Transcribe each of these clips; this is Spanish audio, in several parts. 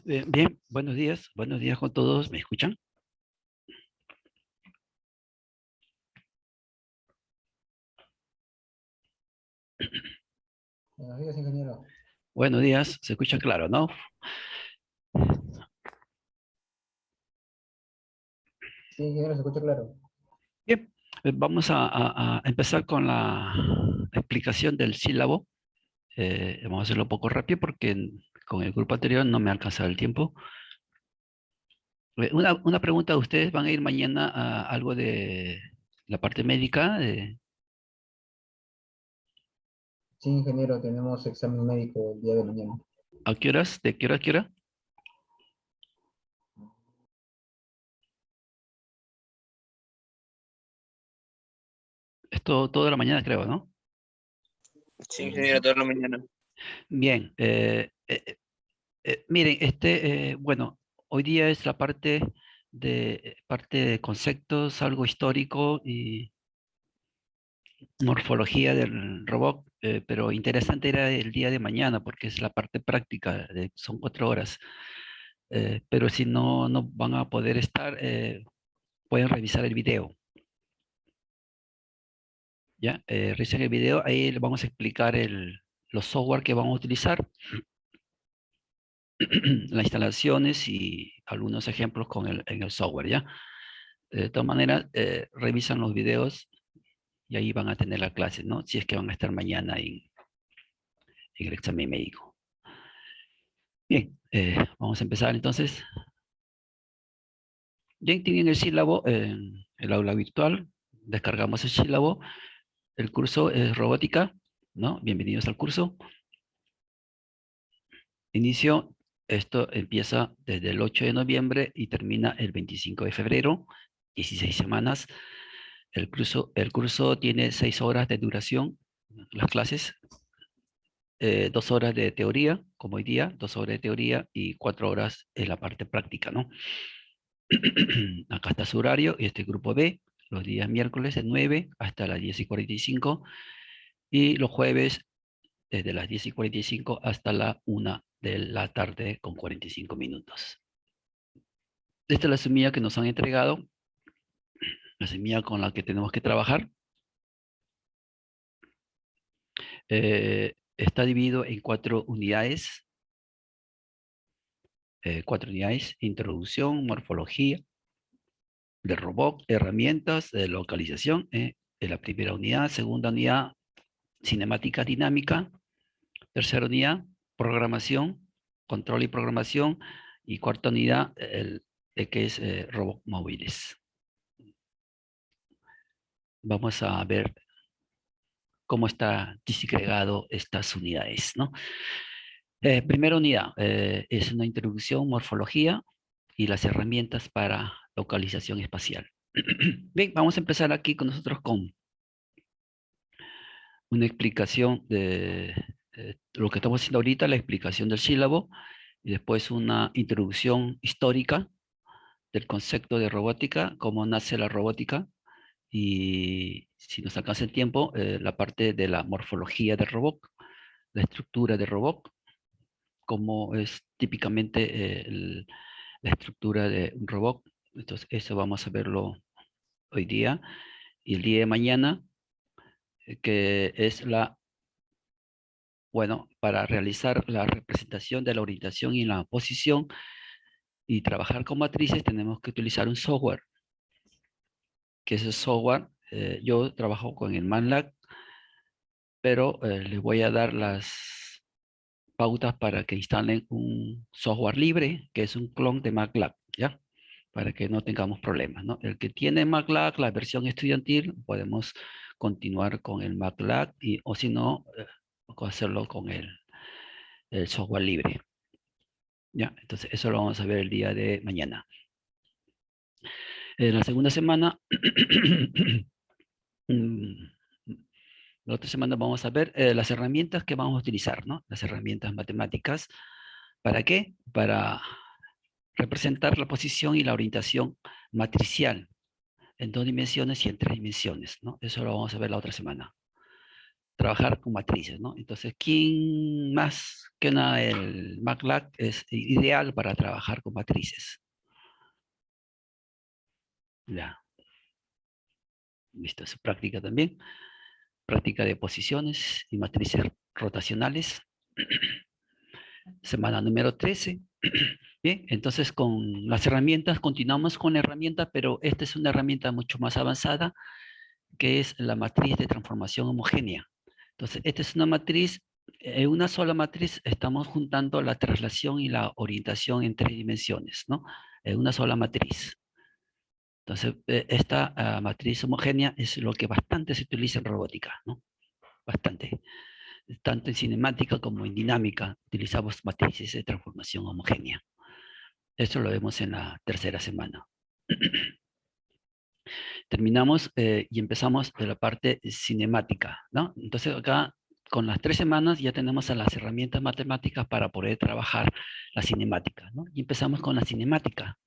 Bien, buenos días con todos, ¿me escuchan? Buenos días, ingeniero. Buenos días, se escucha claro, ¿no? Sí, ingeniero, se escucha claro. Bien, vamos a empezar con la explicación del sílabo. Vamos a hacerlo un poco rápido porque con el grupo anterior no me ha alcanzado el tiempo. Una pregunta, ¿ustedes van a ir mañana a algo de la parte médica? Sí, ingeniero, tenemos examen médico el día de mañana. ¿A qué horas? ¿De qué hora a qué hora? Esto toda la mañana creo, ¿no? Sí, ingeniero, toda la mañana. Bien, miren, bueno, hoy día es la parte de conceptos, algo histórico y morfología del robot, pero interesante era el día de mañana porque es la parte práctica, son 4 horas. Pero si no van a poder estar, pueden revisar el video, ¿ya? Revisen el video, ahí les vamos a explicar los software que vamos a utilizar, las instalaciones y algunos ejemplos en el software, ¿ya? De todas maneras, revisan los videos y ahí van a tener la clase, ¿no? Si es que van a estar mañana en el examen médico. Bien, vamos a empezar entonces. Bien, tienen el sílabo en el aula virtual. Descargamos el sílabo. El curso es robótica, ¿no? Bienvenidos al curso. Inicio, esto empieza desde el 8 de noviembre y termina el 25 de febrero, 16 semanas. El curso tiene 6 horas de duración, las clases, 2 horas de teoría, como hoy día, 2 horas de teoría y 4 horas en la parte práctica, ¿no? Acá está su horario y este grupo B, los días miércoles de 9 hasta las 10:45 y los jueves desde las 10:45 hasta la 1 de la tarde con 45 minutos. Esta es la semilla que nos han entregado, la semilla con la que tenemos que trabajar. Está dividido en 4 unidades. 4 unidades: introducción, morfología del robot, herramientas de localización, en la primera unidad. Segunda unidad, cinemática dinámica. Tercera unidad, programación, control y programación. Y cuarta unidad, de que es robot móviles. Vamos a ver cómo está disgregado estas unidades, ¿no? Primera unidad es una introducción, morfología y las herramientas para localización espacial. Bien, vamos a empezar aquí con nosotros con una explicación de lo que estamos haciendo ahorita, la explicación del sílabo, y después una introducción histórica del concepto de robótica, cómo nace la robótica, y si nos alcanza el tiempo, la parte de la morfología del robot, la estructura del robot, cómo es típicamente la estructura de un robot. Entonces, eso vamos a verlo hoy día. Y el día de mañana, que es bueno, para realizar la representación de la orientación y la posición y trabajar con matrices, tenemos que utilizar un software, que ese software, yo trabajo con el MATLAB, pero les voy a dar las pautas para que instalen un software libre, que es un clon de MATLAB, ¿ya? Para que no tengamos problemas, ¿no? El que tiene MATLAB, la versión estudiantil, podemos continuar con el MATLAB, o si no, hacerlo con el software libre, ¿ya? Entonces, eso lo vamos a ver el día de mañana. En la segunda semana, la otra semana vamos a ver las herramientas que vamos a utilizar, ¿no? Las herramientas matemáticas. ¿Para qué? Para representar la posición y la orientación matricial en 2 dimensiones y en 3 dimensiones, ¿no? Eso lo vamos a ver la otra semana. trabajar con matrices, ¿no? Entonces, ¿quién más que nada el MATLAB es ideal para trabajar con matrices? Ya, listo, es práctica también. Práctica de posiciones y matrices rotacionales. Semana número 13. Bien, entonces con las herramientas, continuamos con la herramienta, pero esta es una herramienta mucho más avanzada, que es la matriz de transformación homogénea. Entonces, esta es una matriz, en una sola matriz estamos juntando la traslación y la orientación en 3 dimensiones, ¿no? En una sola matriz. Entonces, esta matriz homogénea es lo que bastante se utiliza en robótica, ¿no? Bastante. Tanto en cinemática como en dinámica utilizamos matrices de transformación homogénea. Eso lo vemos en la tercera semana. Terminamos y empezamos de la parte cinemática, ¿no? Entonces acá con las 3 semanas ya tenemos a las herramientas matemáticas para poder trabajar la cinemática, ¿no? Y empezamos con la cinemática.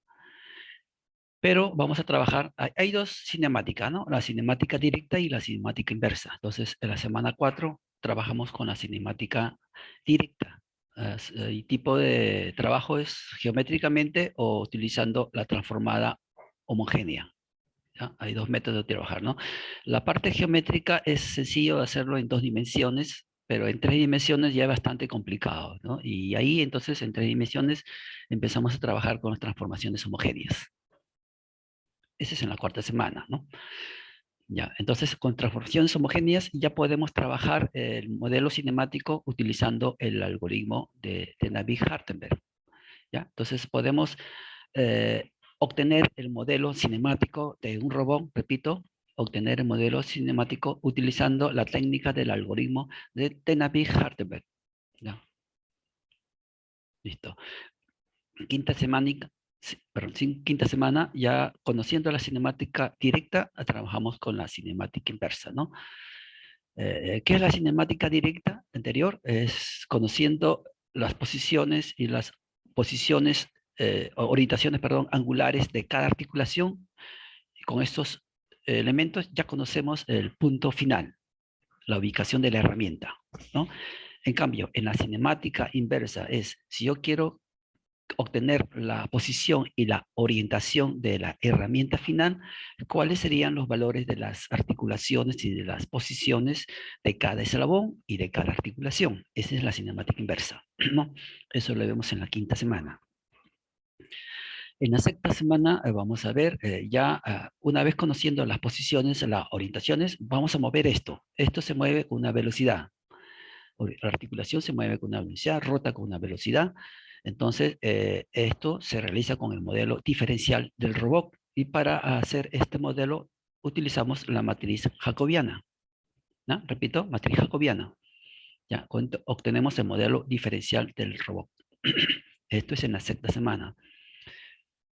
Pero vamos a trabajar, hay 2 cinemáticas, ¿no? La cinemática directa y la cinemática inversa. Entonces en la semana 4 trabajamos con la cinemática directa. El tipo de trabajo es geométricamente o utilizando la transformada homogénea. ¿Ya? Hay 2 métodos de trabajar, ¿no? La parte geométrica es sencillo de hacerlo en 2 dimensiones, pero en 3 dimensiones ya es bastante complicado, ¿no? Y ahí entonces en 3 dimensiones empezamos a trabajar con las transformaciones homogéneas. Esa es en la 4ª semana, ¿no? Ya, entonces con transformaciones homogéneas ya podemos trabajar el modelo cinemático utilizando el algoritmo de Navier-Hartenberg. ¿Ya? Entonces podemos obtener el modelo cinemático de un robot, repito, obtener el modelo cinemático utilizando la técnica del algoritmo de Navier-Hartenberg. ¿Ya? Listo. Quinta semana, ya conociendo la cinemática directa, trabajamos con la cinemática inversa, ¿no? ¿Qué es la cinemática directa anterior? Es conociendo las posiciones y las posiciones, orientaciones, perdón, angulares de cada articulación. Y con estos elementos ya conocemos el punto final, la ubicación de la herramienta, ¿no? En cambio, en la cinemática inversa es, si yo quiero obtener la posición y la orientación de la herramienta final, cuáles serían los valores de las articulaciones y de las posiciones de cada eslabón y de cada articulación. Esa es la cinemática inversa, ¿no? Eso lo vemos en la 5ª semana. En la 6ª semana vamos a ver, ya una vez conociendo las posiciones, las orientaciones, vamos a mover esto. Esto se mueve con una velocidad. La articulación se mueve con una velocidad, rota con una velocidad. Entonces, esto se realiza con el modelo diferencial del robot. Y para hacer este modelo utilizamos la matriz jacobiana. ¿No? Repito, matriz jacobiana. Ya, obtenemos el modelo diferencial del robot. Esto es en la 6ª semana.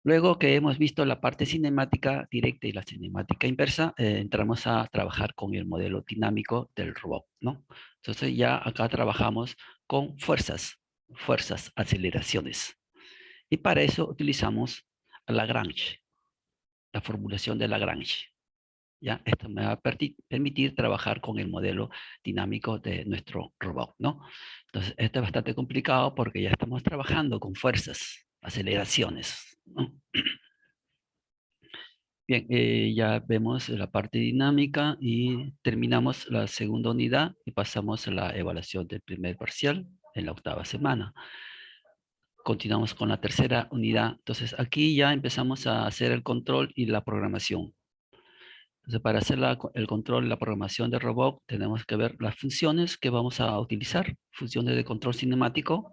Luego que hemos visto la parte cinemática directa y la cinemática inversa, entramos a trabajar con el modelo dinámico del robot, ¿no? Entonces ya acá trabajamos con fuerzas, aceleraciones. Y para eso utilizamos Lagrange, la formulación de Lagrange. ¿Ya? Esto me va a permitir trabajar con el modelo dinámico de nuestro robot, ¿no? Entonces, esto es bastante complicado porque ya estamos trabajando con fuerzas, aceleraciones, ¿no? Bien, ya vemos la parte dinámica y terminamos la 2ª unidad y pasamos a la evaluación del primer parcial en la 8ª semana. Continuamos con la 3ª unidad. Entonces, aquí ya empezamos a hacer el control y la programación. Entonces, para hacer el control y la programación del robot, tenemos que ver las funciones que vamos a utilizar, funciones de control cinemático.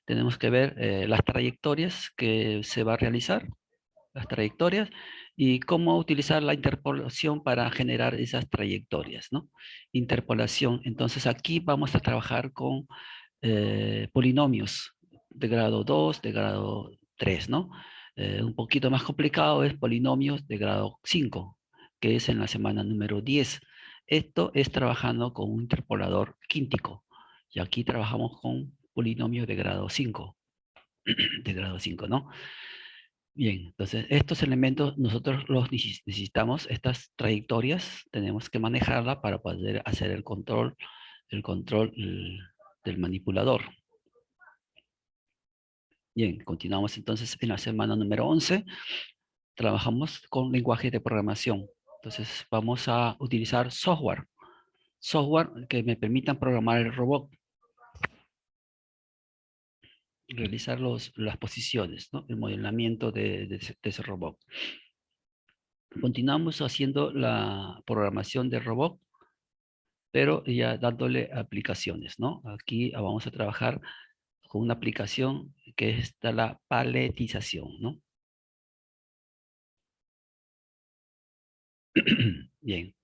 Tenemos que ver las trayectorias que se va a realizar, las trayectorias, y cómo utilizar la interpolación para generar esas trayectorias, ¿no? Interpolación. Entonces, aquí vamos a trabajar con polinomios de grado 2, de grado 3, ¿no? Un poquito más complicado es polinomios de grado 5, que es en la semana número 10. Esto es trabajando con un interpolador quíntico. Y aquí trabajamos con polinomios de grado 5. De grado 5, ¿no? Bien, entonces estos elementos nosotros los necesitamos, estas trayectorias, tenemos que manejarlas para poder hacer el control el control del manipulador. Bien, continuamos entonces en la semana número 11. Trabajamos con lenguaje de programación. Entonces vamos a utilizar software. Software que me permitan programar el robot. Realizar las posiciones, ¿no? El modelamiento de ese robot. Continuamos haciendo la programación del robot, pero ya dándole aplicaciones, ¿no? Aquí vamos a trabajar con una aplicación que es la paletización, ¿no? Bien.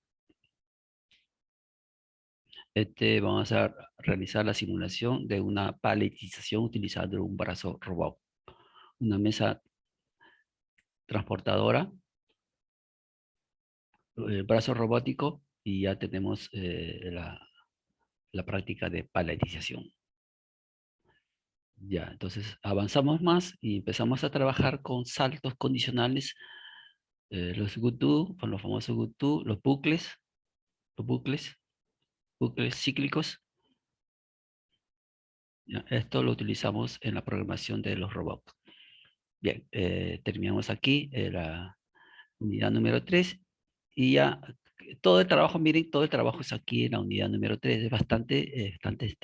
Vamos a realizar la simulación de una paletización utilizando un brazo robot. Una mesa transportadora, el brazo robótico, y ya tenemos la práctica de paletización. Ya, entonces avanzamos más y empezamos a trabajar con saltos condicionales, los GoTo, con los famosos GoTo, los bucles cíclicos. Ya, esto lo utilizamos en la programación de los robots. Bien, terminamos aquí la unidad número 3 y ya todo el trabajo, miren, todo el trabajo es aquí en la unidad número 3, es bastante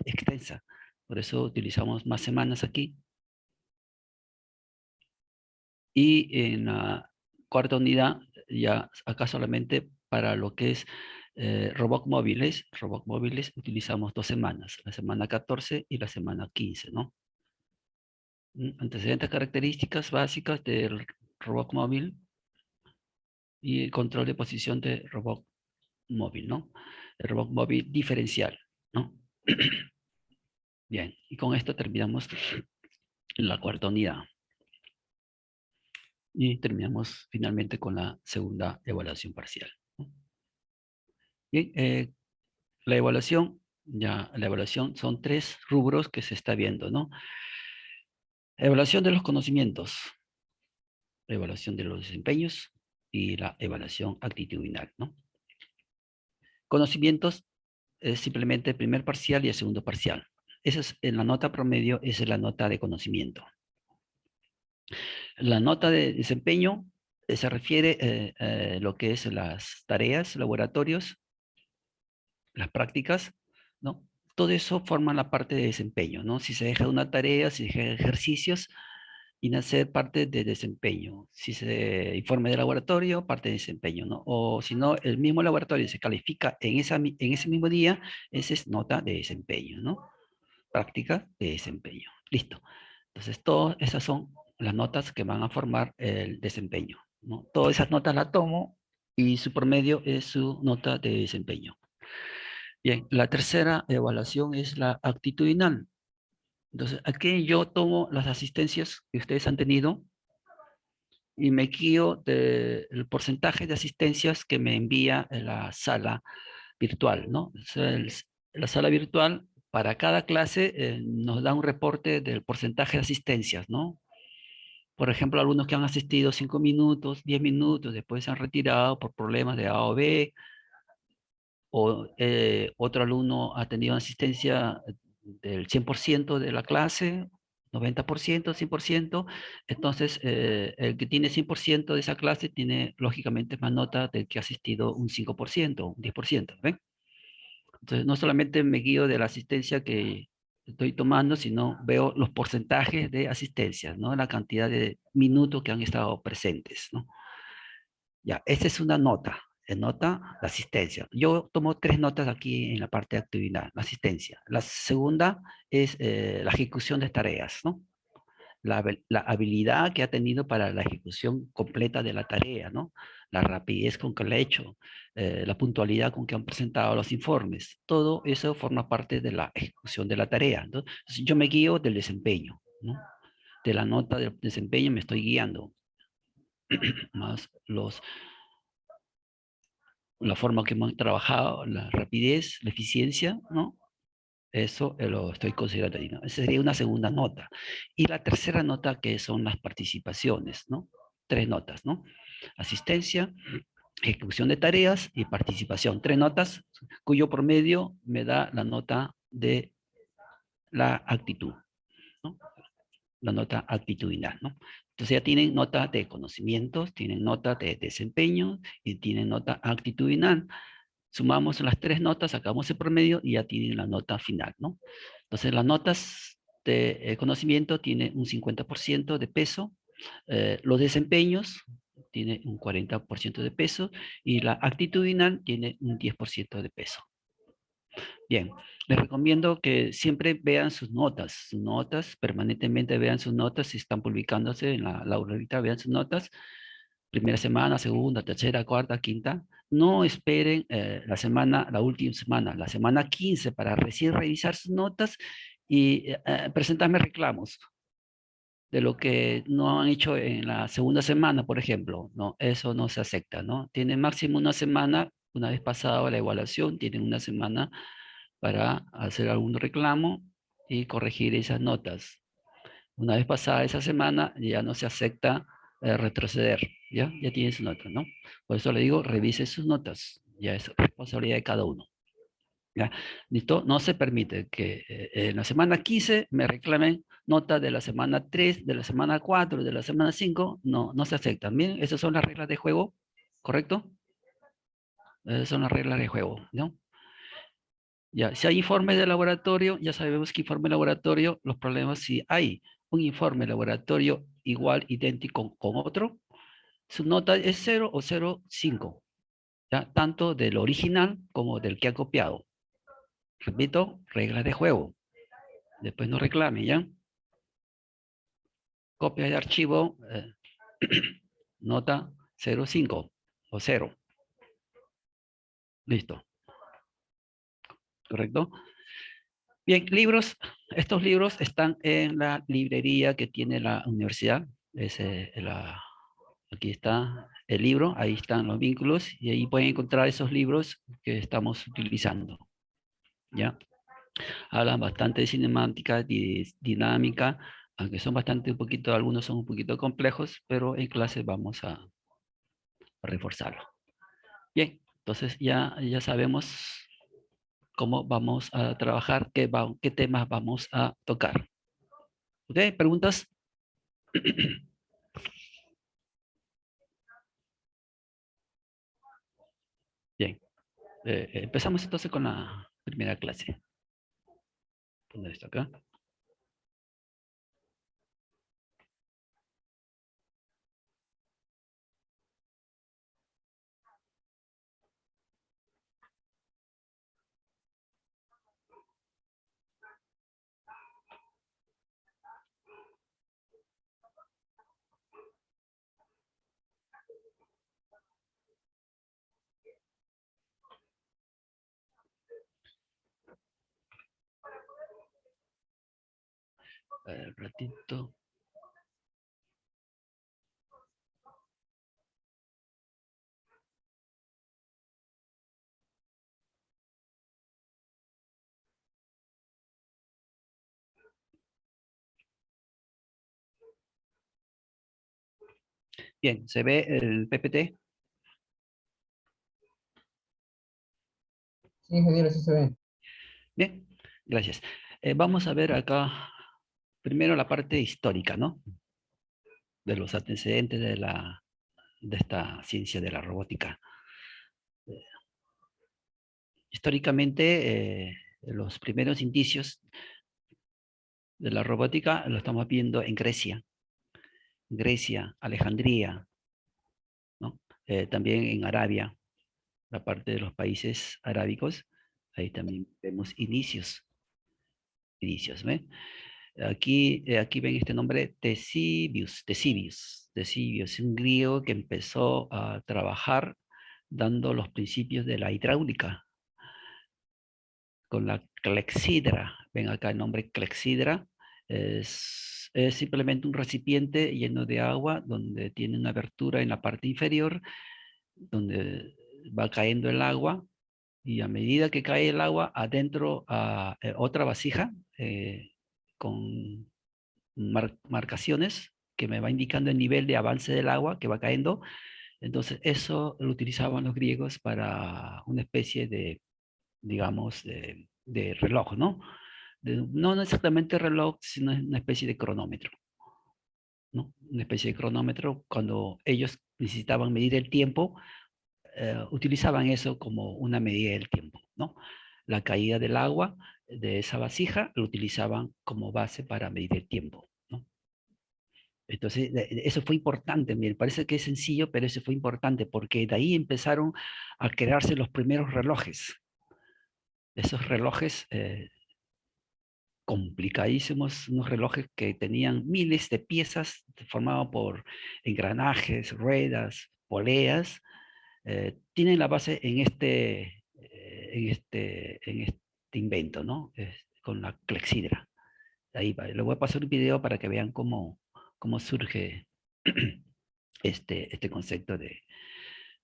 extensa. Por eso utilizamos más semanas aquí. Y en la cuarta unidad, ya acá solamente para lo que es robot móviles utilizamos 2 semanas, la semana 14 y la semana 15, ¿no? Antecedentes, características básicas del robot móvil y el control de posición de robot móvil, ¿no? El robot móvil diferencial, ¿no? Bien, y con esto terminamos la cuarta unidad. Y terminamos finalmente con la segunda evaluación parcial, ¿no? Bien, la evaluación son 3 rubros que se está viendo, ¿no? Evaluación de los conocimientos, evaluación de los desempeños y la evaluación actitudinal, ¿no? Conocimientos es simplemente el primer parcial y el segundo parcial. Esa es en la nota promedio, esa es la nota de conocimiento. La nota de desempeño se refiere a lo que es las tareas, laboratorios, las prácticas, ¿no? Todo eso forma la parte de desempeño, ¿no? Si se deja una tarea, si se deja ejercicios, viene a ser parte de desempeño. Si se informe de laboratorio, parte de desempeño, ¿no? O si no, el mismo laboratorio se califica en ese mismo día, esa es nota de desempeño, ¿no? Práctica de desempeño. Listo. Entonces, todas esas son las notas que van a formar el desempeño, ¿no? Todas esas notas las tomo y su promedio es su nota de desempeño. Bien, la tercera evaluación es la actitudinal. Entonces, aquí yo tomo las asistencias que ustedes han tenido y me guío del porcentaje de asistencias que me envía la sala virtual, ¿no? O sea, la sala virtual, para cada clase, nos da un reporte del porcentaje de asistencias, ¿no? Por ejemplo, algunos que han asistido 5 minutos, 10 minutos, después se han retirado por problemas de A o B, o otro alumno ha tenido asistencia del 100% de la clase, 90%, 100%, entonces el que tiene 100% de esa clase tiene lógicamente más nota del que ha asistido un 5%, un 10%, ¿ven? Entonces no solamente me guío de la asistencia que estoy tomando, sino veo los porcentajes de asistencia, ¿no? La cantidad de minutos que han estado presentes, ¿no? Ya, esta es una nota, nota de asistencia. Yo tomo 3 notas aquí en la parte de actividad, la asistencia. La segunda es la ejecución de tareas, ¿no? La habilidad que ha tenido para la ejecución completa de la tarea, ¿no? La rapidez con que lo ha hecho, la puntualidad con que han presentado los informes. Todo eso forma parte de la ejecución de la tarea. Entonces, yo me guío del desempeño, ¿no? De la nota del desempeño me estoy guiando. Más la forma que hemos trabajado, la rapidez, la eficiencia, ¿no? Eso lo estoy considerando ahí, ¿no? Esa sería una segunda nota. Y la tercera nota que son las participaciones, ¿no? 3 notas, ¿no? Asistencia, ejecución de tareas y participación. 3 notas cuyo promedio me da la nota de la actitud, ¿no? La nota actitudinal, ¿no? Entonces ya tienen nota de conocimientos, tienen nota de desempeño y tienen nota actitudinal. Sumamos las 3 notas, sacamos el promedio y ya tienen la nota final, ¿no? Entonces las notas de conocimiento tienen un 50% de peso, los desempeños tiene un 40% de peso y la actitudinal tiene un 10% de peso. Bien, les recomiendo que siempre vean sus notas, permanentemente vean sus notas, si están publicándose en la aurorita, vean sus notas, primera semana, segunda, tercera, cuarta, quinta. No esperen la última semana, la semana 15 para recién revisar sus notas y presentarme reclamos de lo que no han hecho en la segunda semana, por ejemplo. No, eso no se acepta, ¿no? Tienen máximo una semana, una vez pasada la evaluación, tienen una semana para hacer algún reclamo y corregir esas notas. Una vez pasada esa semana, ya no se acepta retroceder, ¿ya? Ya tiene su nota, ¿no? Por eso le digo, revise sus notas, ya es responsabilidad de cada uno. ¿Ya? ¿Listo? No se permite que en la semana 15 me reclamen nota de la semana 3, de la semana 4, de la semana 5. No, no se aceptan. Bien, esas son las reglas de juego, ¿correcto? Esas son las reglas de juego, ¿no? Ya, si hay informes de laboratorio, ya sabemos que informe de laboratorio, los problemas si hay un informe de laboratorio igual, idéntico con otro, su nota es 0 o 0,5, ¿ya? Tanto del original como del que ha copiado. Repito, reglas de juego. Después no reclame, ¿ya? Copia de archivo, nota 0,5 o 0. Listo. ¿Correcto? Bien, libros. Estos libros están en la librería que tiene la universidad. Aquí está el libro, ahí están los vínculos y ahí pueden encontrar esos libros que estamos utilizando. ¿Ya? Hablan bastante de cinemática, dinámica, aunque son bastante un poquito, algunos son un poquito complejos, pero en clase vamos a reforzarlo. Bien, entonces ya sabemos cómo vamos a trabajar, qué temas vamos a tocar. ¿Ok? ¿Preguntas? Bien. Empezamos entonces con la primera clase. Poner esto acá. Ratito. Bien, ¿se ve el PPT? Sí, ingeniero, sí se ve. Bien, gracias. Vamos a ver acá primero la parte histórica, ¿no? De los antecedentes de esta ciencia de la robótica. Históricamente, los primeros indicios de la robótica lo estamos viendo en Grecia, Alejandría, ¿no? También en Arabia, la parte de los países arábicos, ahí también vemos inicios, ¿ven? Aquí ven este nombre, Ctesibius, un griego que empezó a trabajar dando los principios de la hidráulica con la clexidra. Ven acá el nombre clexidra. Es simplemente un recipiente lleno de agua donde tiene una abertura en la parte inferior donde va cayendo el agua y a medida que cae el agua adentro a otra vasija con marcaciones que me va indicando el nivel de avance del agua que va cayendo Entonces, eso lo utilizaban los griegos para una especie de, digamos, de reloj, ¿no? No exactamente reloj, sino una especie de cronómetro, ¿no? Una especie de cronómetro cuando ellos necesitaban medir el tiempo, utilizaban eso como una medida del tiempo, ¿no? La caída del agua de esa vasija lo utilizaban como base para medir el tiempo, ¿no? Entonces, eso fue importante, me parece que es sencillo, pero eso fue importante porque de ahí empezaron a crearse los primeros relojes. Esos relojes complicadísimos, unos relojes que tenían miles de piezas formadas por engranajes, ruedas, poleas, tienen la base en este invento, ¿no? Con la clepsidra. Ahí va. Le voy a pasar un video para que vean cómo surge este concepto de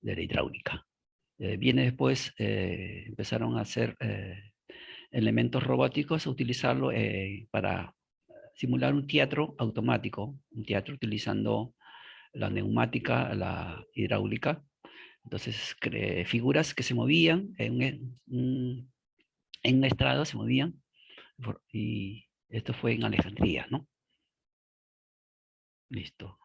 la hidráulica. Viene después, empezaron a hacer elementos robóticos, a utilizarlo para simular un teatro automático, un teatro utilizando la neumática, la hidráulica. Entonces, figuras que se movían en un estrado, se movían, y esto fue en Alejandría, ¿no? Listo.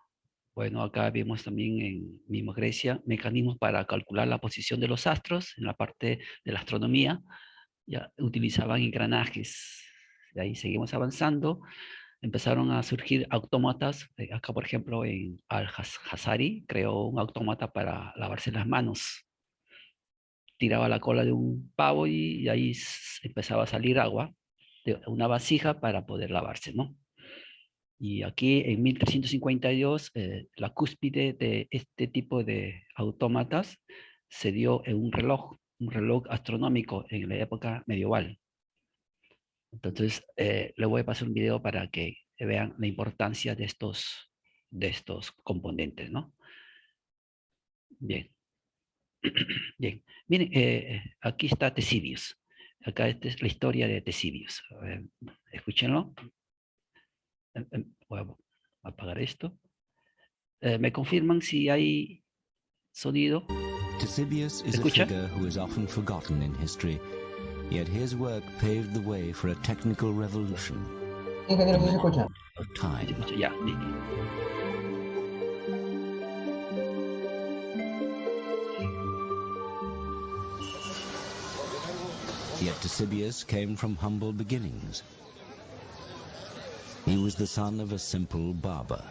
Bueno, acá vemos también en mismo Grecia mecanismos para calcular la posición de los astros en la parte de la astronomía. Ya utilizaban engranajes. De ahí seguimos avanzando. Empezaron a surgir autómatas. Acá, por ejemplo, en Al-Jazari creó un autómata para lavarse las manos. Tiraba la cola de un pavo y ahí empezaba a salir agua de una vasija para poder lavarse, ¿no? Y aquí en 1352, la cúspide de este tipo de autómatas se dio en un reloj astronómico en la época medieval. Entonces, le voy a pasar un video para que vean la importancia de estos componentes, ¿no? Bien. Bien. Miren, aquí está Ctesibius. Acá esta es la historia de Ctesibius. Escúchenlo. Voy a apagar esto. ¿Me confirman si hay sonido? Ctesibius is a figure who is often forgotten in history, yet his work paved the way for a technical revolution. Ingeniero, ¿sí se escucha? Of time. Ya, listo. Yet Ctesibius came from humble beginnings. He was the son of a simple barber.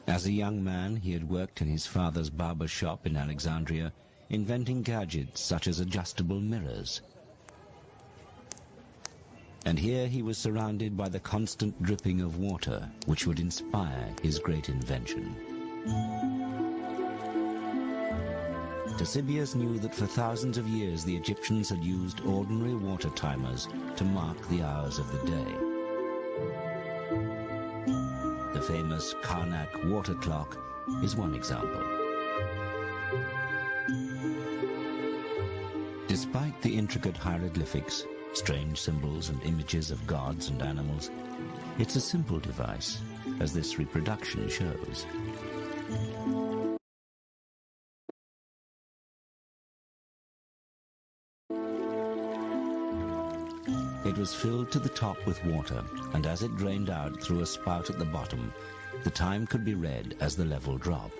As a young man, he had worked in his father's barber shop in Alexandria, inventing gadgets such as adjustable mirrors. And here he was surrounded by the constant dripping of water, which would inspire his great invention. Ctesibius knew that for thousands of years the Egyptians had used ordinary water timers to mark the hours of the day. The famous Karnak water clock is one example. Despite the intricate hieroglyphics, strange symbols and images of gods and animals, it's a simple device, as this reproduction shows. It was filled to the top with water, and as it drained out through a spout at the bottom, the time could be read as the level dropped.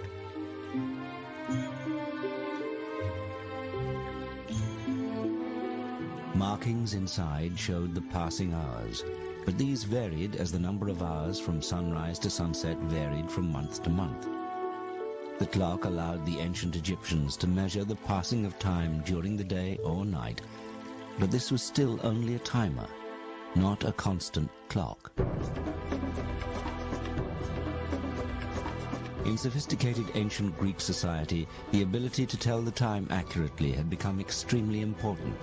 Markings inside showed the passing hours, but these varied as the number of hours from sunrise to sunset varied from month to month. The clock allowed the ancient Egyptians to measure the passing of time during the day or night, but this was still only a timer, not a constant clock. In sophisticated ancient Greek society, the ability to tell the time accurately had become extremely important.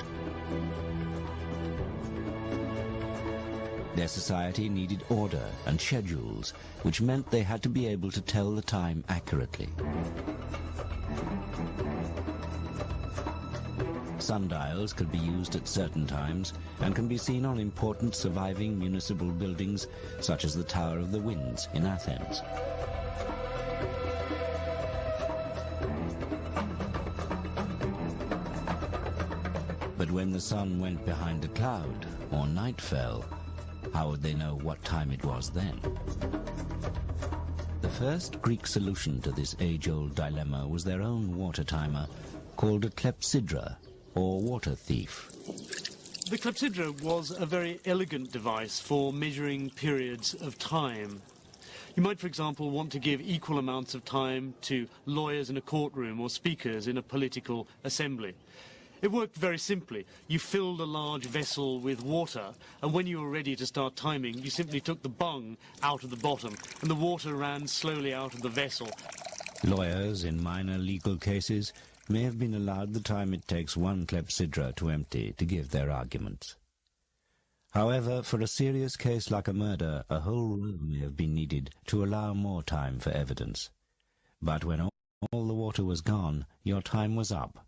Their society needed order and schedules, which meant they had to be able to tell the time accurately. Sundials could be used at certain times and can be seen on important surviving municipal buildings such as the Tower of the Winds in Athens. But when the sun went behind a cloud or night fell, how would they know what time it was then? The first Greek solution to this age-old dilemma was their own water timer called a clepsydra, or water thief. The clepsydra was a very elegant device for measuring periods of time. You might, for example, want to give equal amounts of time to lawyers in a courtroom or speakers in a political assembly. It worked very simply. You filled a large vessel with water, and when you were ready to start timing, you simply took the bung out of the bottom, and the water ran slowly out of the vessel. Lawyers in minor legal cases may have been allowed the time it takes one clepsydra to empty to give their arguments. However, for a serious case like a murder, a whole room may have been needed to allow more time for evidence. But when all the water was gone, your time was up.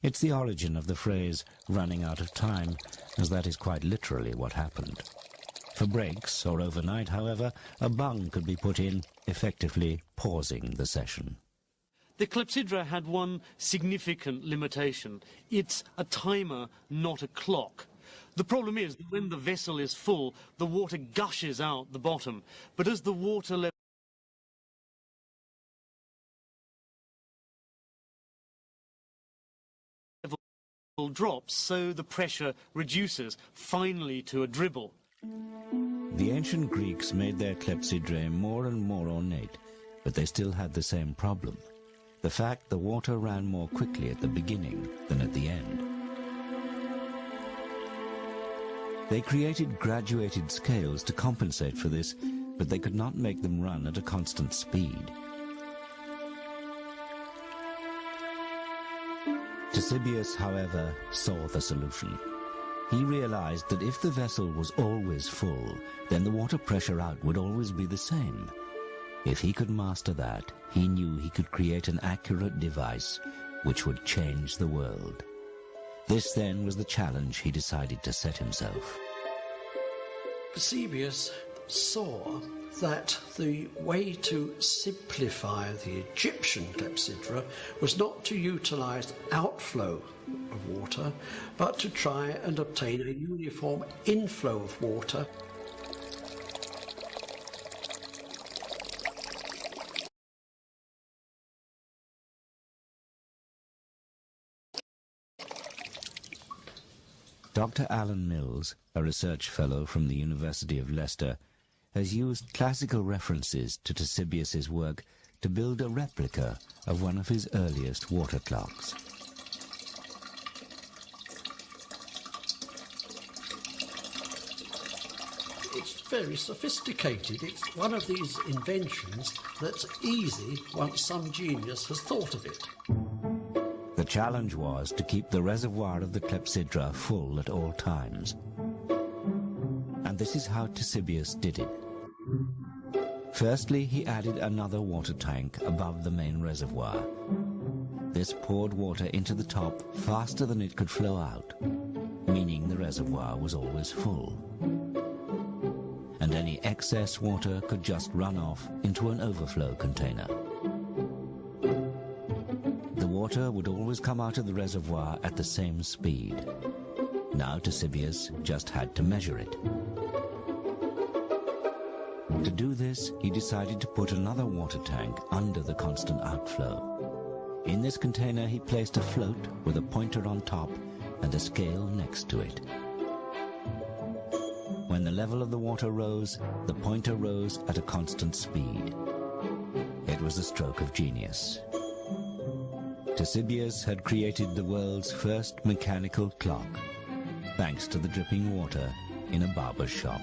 It's the origin of the phrase, running out of time, as that is quite literally what happened. For breaks or overnight, however, a bung could be put in, effectively pausing the session. The clepsydra had one significant limitation. It's a timer, not a clock. The problem is that when the vessel is full, the water gushes out the bottom. But as the water level drops, so the pressure reduces, finally to a dribble. The ancient Greeks made their clepsydrae more and more ornate, but they still had the same problem. The fact the water ran more quickly at the beginning than at the end. They created graduated scales to compensate for this, but they could not make them run at a constant speed. Ctesibius, however, saw the solution. He realized that if the vessel was always full, then the water pressure out would always be the same. If he could master that, he knew he could create an accurate device which would change the world. This then was the challenge he decided to set himself. Ctesibius saw that the way to simplify the Egyptian clepsydra was not to utilize outflow of water, but to try and obtain a uniform inflow of water. Dr. Alan Mills, a research fellow from the University of Leicester, has used classical references to Ctesibius's work to build a replica of one of his earliest water clocks. It's very sophisticated. It's one of these inventions that's easy once some genius has thought of it. The challenge was to keep the reservoir of the clepsydra full at all times. And this is how Ctesibius did it. Firstly, he added another water tank above the main reservoir. This poured water into the top faster than it could flow out, meaning the reservoir was always full. And any excess water could just run off into an overflow container. The water would always come out of the reservoir at the same speed. Now Ctesibius just had to measure it. To do this, he decided to put another water tank under the constant outflow. In this container, he placed a float with a pointer on top and a scale next to it. When the level of the water rose, the pointer rose at a constant speed. It was a stroke of genius. Ctesibius had created the world's first mechanical clock, thanks to the dripping water in a barber's shop.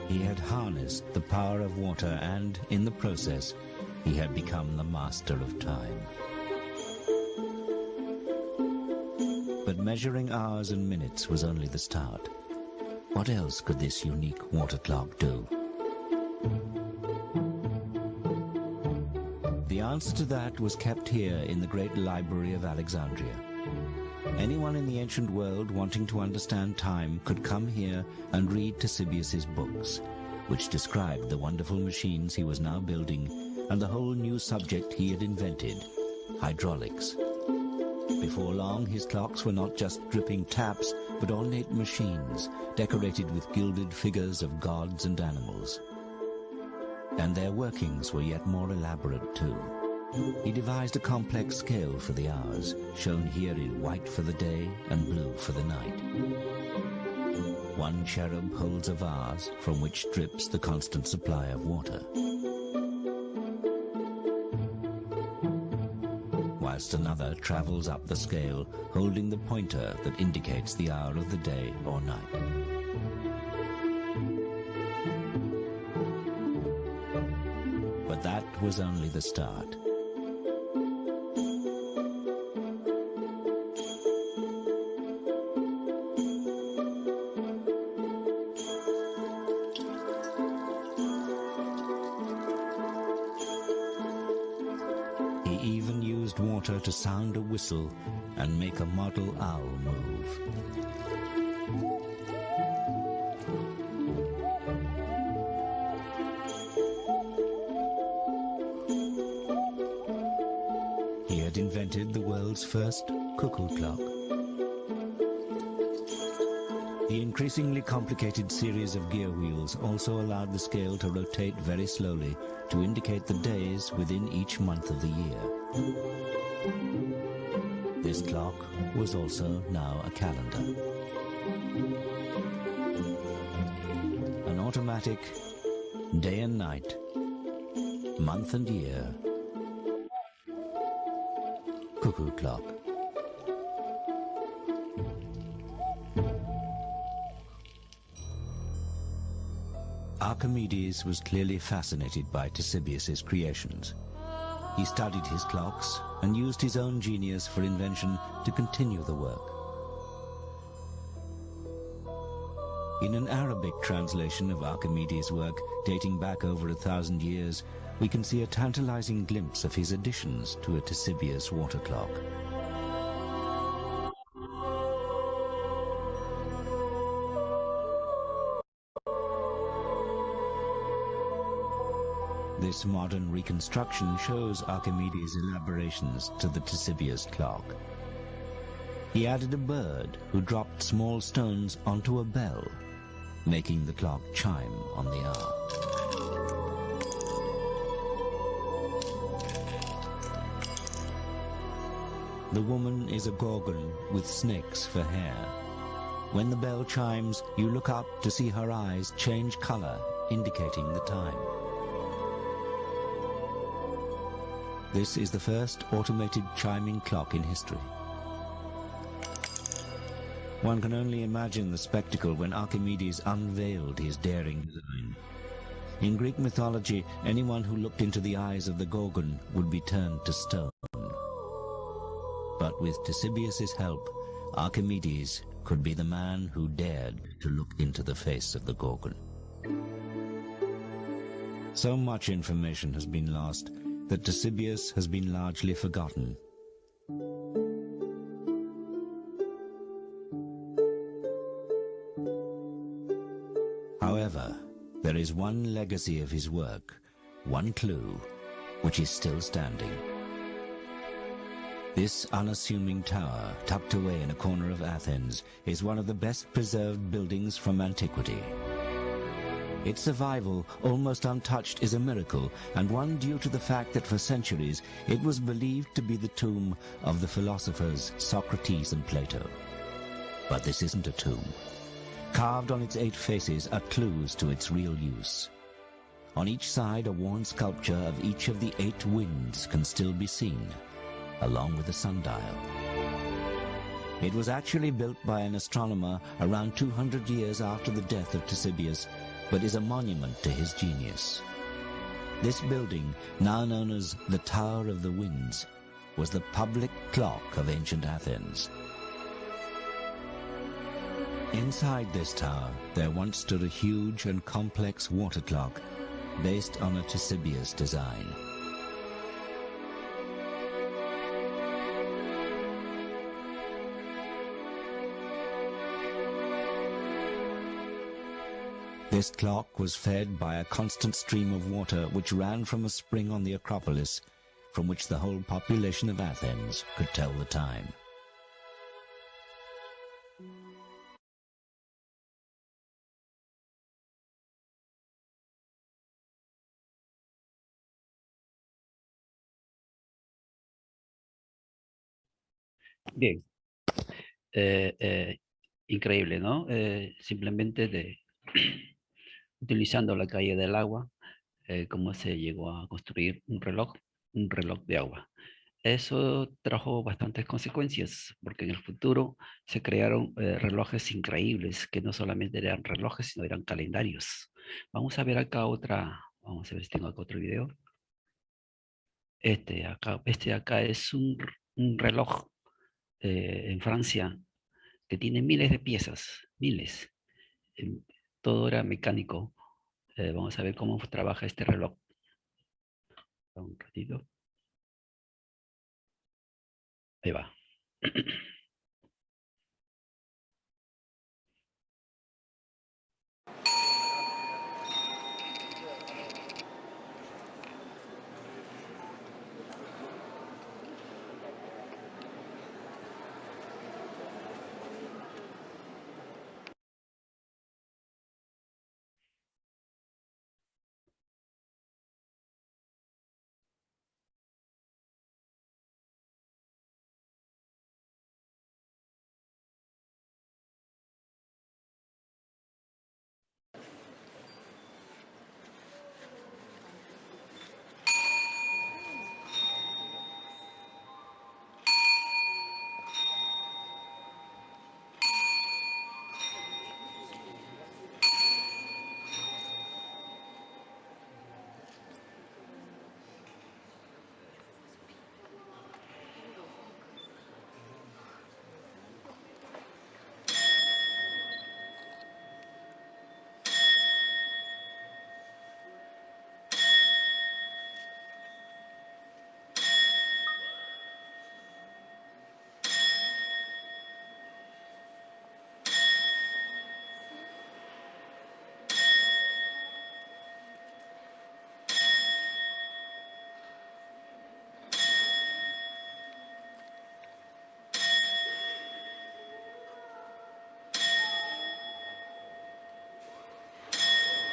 He had harnessed the power of water and, in the process, he had become the master of time. But measuring hours and minutes was only the start. What else could this unique water clock do? The answer to that was kept here in the great library of Alexandria. Anyone in the ancient world wanting to understand time could come here and read Ctesibius's books, which described the wonderful machines he was now building and the whole new subject he had invented, hydraulics. Before long, his clocks were not just dripping taps, but ornate machines decorated with gilded figures of gods and animals. And their workings were yet more elaborate too. He devised a complex scale for the hours, shown here in white for the day and blue for the night. One cherub holds a vase from which drips the constant supply of water, whilst another travels up the scale holding the pointer that indicates the hour of the day or night. But that was only the start. Water to sound a whistle and make a model owl move. He had invented the world's first cuckoo clock. The increasingly complicated series of gear wheels also allowed the scale to rotate very slowly to indicate the days within each month of the year. This clock was also now a calendar. An automatic day and night, month and year cuckoo clock. Archimedes was clearly fascinated by Ctesibius's creations. He studied his clocks and used his own genius for invention to continue the work. In an Arabic translation of Archimedes' work dating back over 1,000 years, we can see a tantalizing glimpse of his additions to a Ctesibius water clock. This modern reconstruction shows Archimedes' elaborations to the Ctesibius clock. He added a bird who dropped small stones onto a bell, making the clock chime on the hour. The woman is a gorgon with snakes for hair. When the bell chimes, you look up to see her eyes change color, indicating the time. This is the first automated chiming clock in history. One can only imagine the spectacle when Archimedes unveiled his daring design. In Greek mythology, anyone who looked into the eyes of the Gorgon would be turned to stone. But with Ctesibius's help, Archimedes could be the man who dared to look into the face of the Gorgon. So much information has been lost that Ctesibius has been largely forgotten. However, there is one legacy of his work, one clue, which is still standing. This unassuming tower, tucked away in a corner of Athens, is one of the best preserved buildings from antiquity. Its survival, almost untouched, is a miracle, and one due to the fact that for centuries it was believed to be the tomb of the philosophers Socrates and Plato. But this isn't a tomb. Carved on its 8 faces are clues to its real use. On each side, a worn sculpture of each of the 8 winds can still be seen, along with a sundial. It was actually built by an astronomer around 200 years after the death of Ctesibius, but is a monument to his genius. This building, now known as the Tower of the Winds, was the public clock of ancient Athens. Inside this tower, there once stood a huge and complex water clock based on a Ctesibius design. This clock was fed by a constant stream of water which ran from a spring on the Acropolis, from which the whole population of Athens could tell the time. Bien. Increíble, ¿no? Simplemente utilizando la calle del agua, cómo se llegó a construir un reloj de agua. Eso trajo bastantes consecuencias, porque en el futuro se crearon relojes increíbles, que no solamente eran relojes, sino eran calendarios. Vamos a ver acá vamos a ver si tengo acá otro video. Este acá es un reloj en Francia que tiene miles de piezas, miles. em, Todo era mecánico. Vamos a ver cómo trabaja este reloj. Un ratito. Ahí va.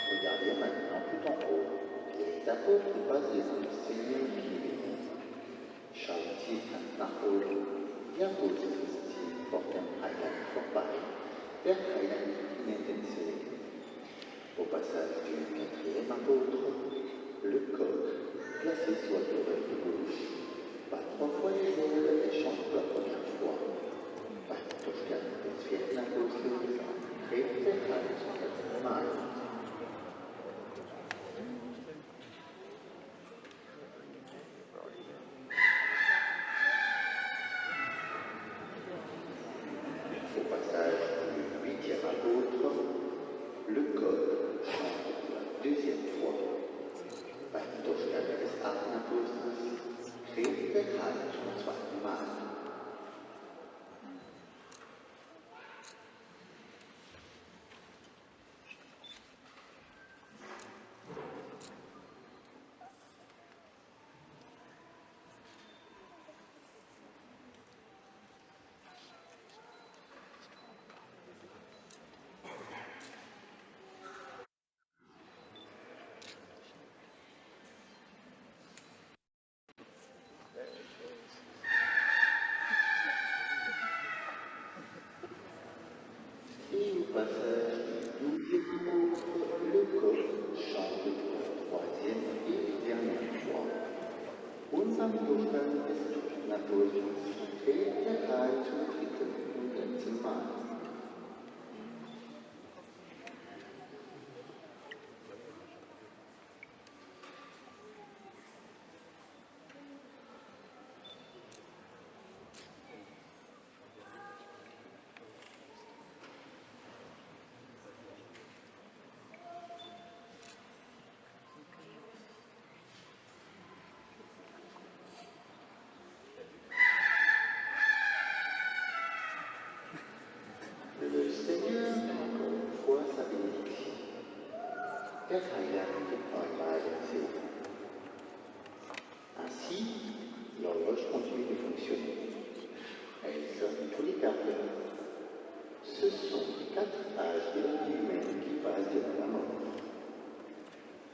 Regardez maintenant tout en haut. Les apôtres baptisés du Seigneur qui les Charity nach oben. Bientôt Christi portem Heiland vorbei. Der Heiland inintensé. Au passage du quatrième apôtre, le coq placé sur l'oreille de gauche. Pas 3 fois les ailes et chante pour la première fois. Pas Toscan des vierten Apostels, et der Heiland zum letzten Mal. Au passage du 8e apôtre, le coq chante pour la 2e fois. Beim Durchgang des 8. Apostels kräht der Heiland zum 2. Mal. Et au passage du 12e apôtre, le coq chante pour la 3e et dernière fois. Und am Durchgang des 4. Apostels kräht der Heiland zum 3. und letzten Mal. défaillante par l'ANC. Ainsi, l'horloge continue de fonctionner. Elle sonne tous les quarts d'heure. Ce sont 4 âges de la vie humaine qui passent devant la mort.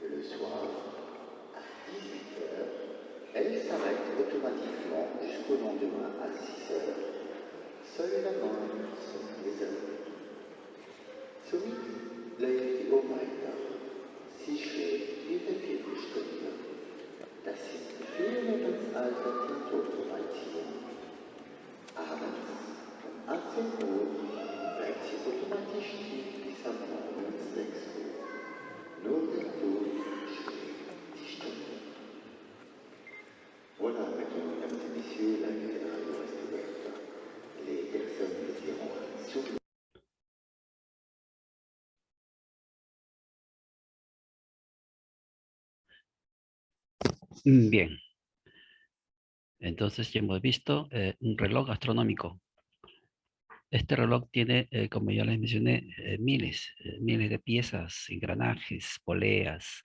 Le soir, à 18 heures, elle s'arrête automatiquement jusqu'au lendemain à 6 heures. Seule la mort sonne les heures. Somit läuft die Uhr weiter. Sie schlägt wie der 4. Stunde. Das sind die 4 Lebensalter, die Tod vorbeiziehen. Abends um 18 Uhr bleibt sie automatisch stehen bis am Morgen 6 Uhr. Nur der Tod schlägt die Stunde. Voilà, maintenant, mesdames et messieurs, la vie de la radio reste ouverte. Les personnes désirant un souvenir. Bien. Entonces ya hemos visto un reloj astronómico. Este reloj tiene, como ya les mencioné, miles de piezas, engranajes, poleas,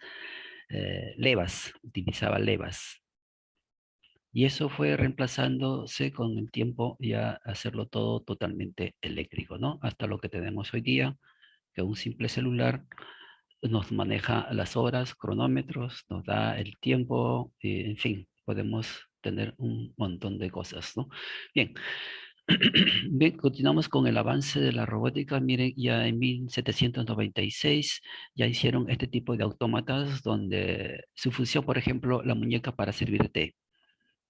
levas, utilizaba levas. Y eso fue reemplazándose con el tiempo ya hacerlo todo totalmente eléctrico, ¿no? Hasta lo que tenemos hoy día, que un simple celular nos maneja las horas, cronómetros, nos da el tiempo, y, en fin, podemos tener un montón de cosas, ¿no? Bien. Bien, continuamos con el avance de la robótica. Miren, ya en 1796 ya hicieron este tipo de autómatas donde su función, por ejemplo, la muñeca para servir té.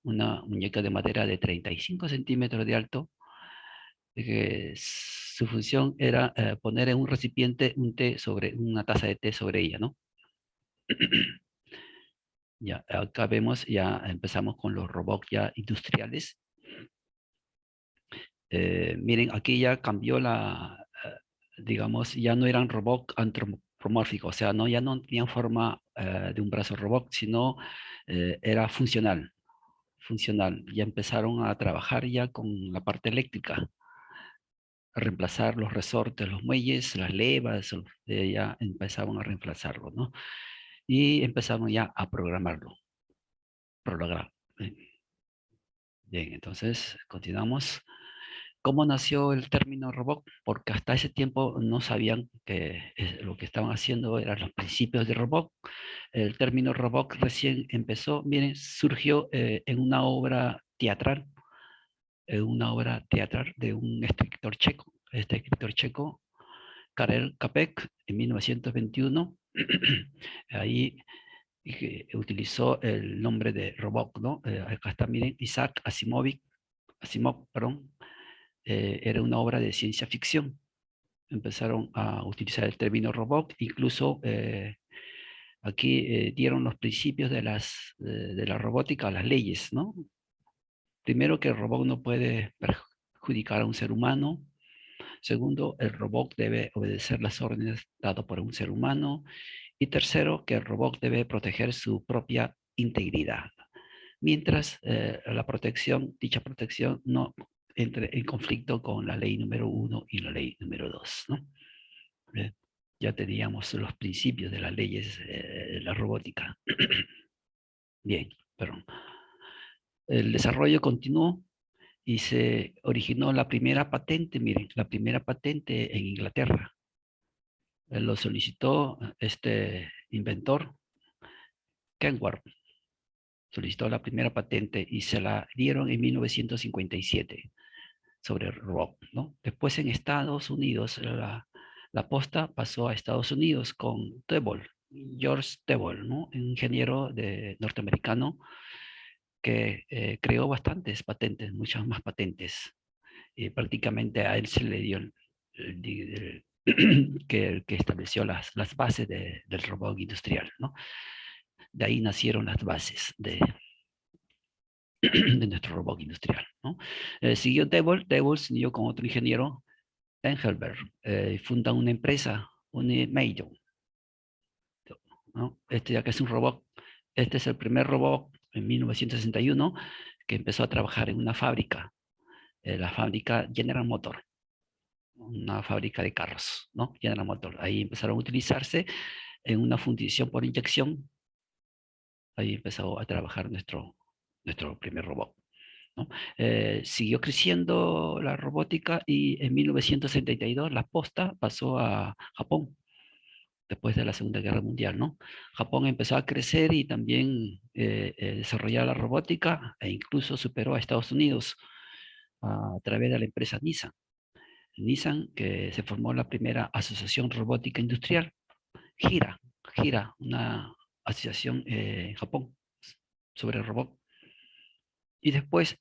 Una muñeca de madera de 35 centímetros de alto. Su función era poner en un recipiente un té sobre, una taza de té sobre ella, ¿no? Ya, acá vemos, ya empezamos con los robots ya industriales. Miren, aquí ya cambió la, digamos, ya no eran robots antropomórficos, o sea, no, ya no tenían forma de un brazo robot, sino era funcional. Ya empezaron a trabajar ya con la parte eléctrica, a reemplazar los resortes, los muelles, las levas, ya empezaron a reemplazarlo, ¿no? Y empezaron ya a programarlo. Bien, entonces continuamos. ¿Cómo nació el término robot? Porque hasta ese tiempo no sabían que lo que estaban haciendo eran los principios de robot. El término robot recién empezó, miren, surgió en una obra teatral, de un escritor checo, Karel Čapek, en 1921. Ahí utilizó el nombre de robot, ¿no? Acá está, miren, Isaac Asimov, perdón. Era una obra de ciencia ficción. Empezaron a utilizar el término robot, incluso aquí dieron los principios de la robótica, las leyes, ¿no? Primero, que el robot no puede perjudicar a un ser humano. Segundo, el robot debe obedecer las órdenes dadas por un ser humano. Y tercero, que el robot debe proteger su propia integridad. Mientras dicha protección no entre en conflicto con la ley número 1 y la ley número 2, ¿no? Ya teníamos los principios de las leyes de la robótica. Bien, perdón. El desarrollo continuó y se originó la primera patente, miren, la primera patente en Inglaterra. Lo solicitó este inventor, Kenworth. Solicitó la primera patente y se la dieron en 1957 sobre el robot, ¿no? Después en Estados Unidos la posta pasó a Estados Unidos con George Tebble, ¿no? Un ingeniero norteamericano que creó bastantes patentes, muchas más patentes. Y prácticamente a él se le dio que estableció las bases del robot industrial, ¿no? De ahí nacieron las bases de nuestro robot industrial, ¿no? Siguió Tebble siguió con otro ingeniero, Engelberg, funda una empresa, Maidon, ¿no? Ya que es un robot, este es el primer robot en 1961 que empezó a trabajar en una fábrica, la fábrica General Motors, una fábrica de carros, ¿no? General Motors. Ahí empezaron a utilizarse en una fundición por inyección. Ahí empezó a trabajar nuestro primer robot, ¿no? Siguió creciendo la robótica y en 1972 la posta pasó a Japón, después de la Segunda Guerra Mundial, ¿no? Japón empezó a crecer y también desarrollar la robótica e incluso superó a Estados Unidos a través de la empresa Nissan. Nissan, que se formó la primera asociación robótica industrial, Gira, una asociación en Japón sobre robot. Y después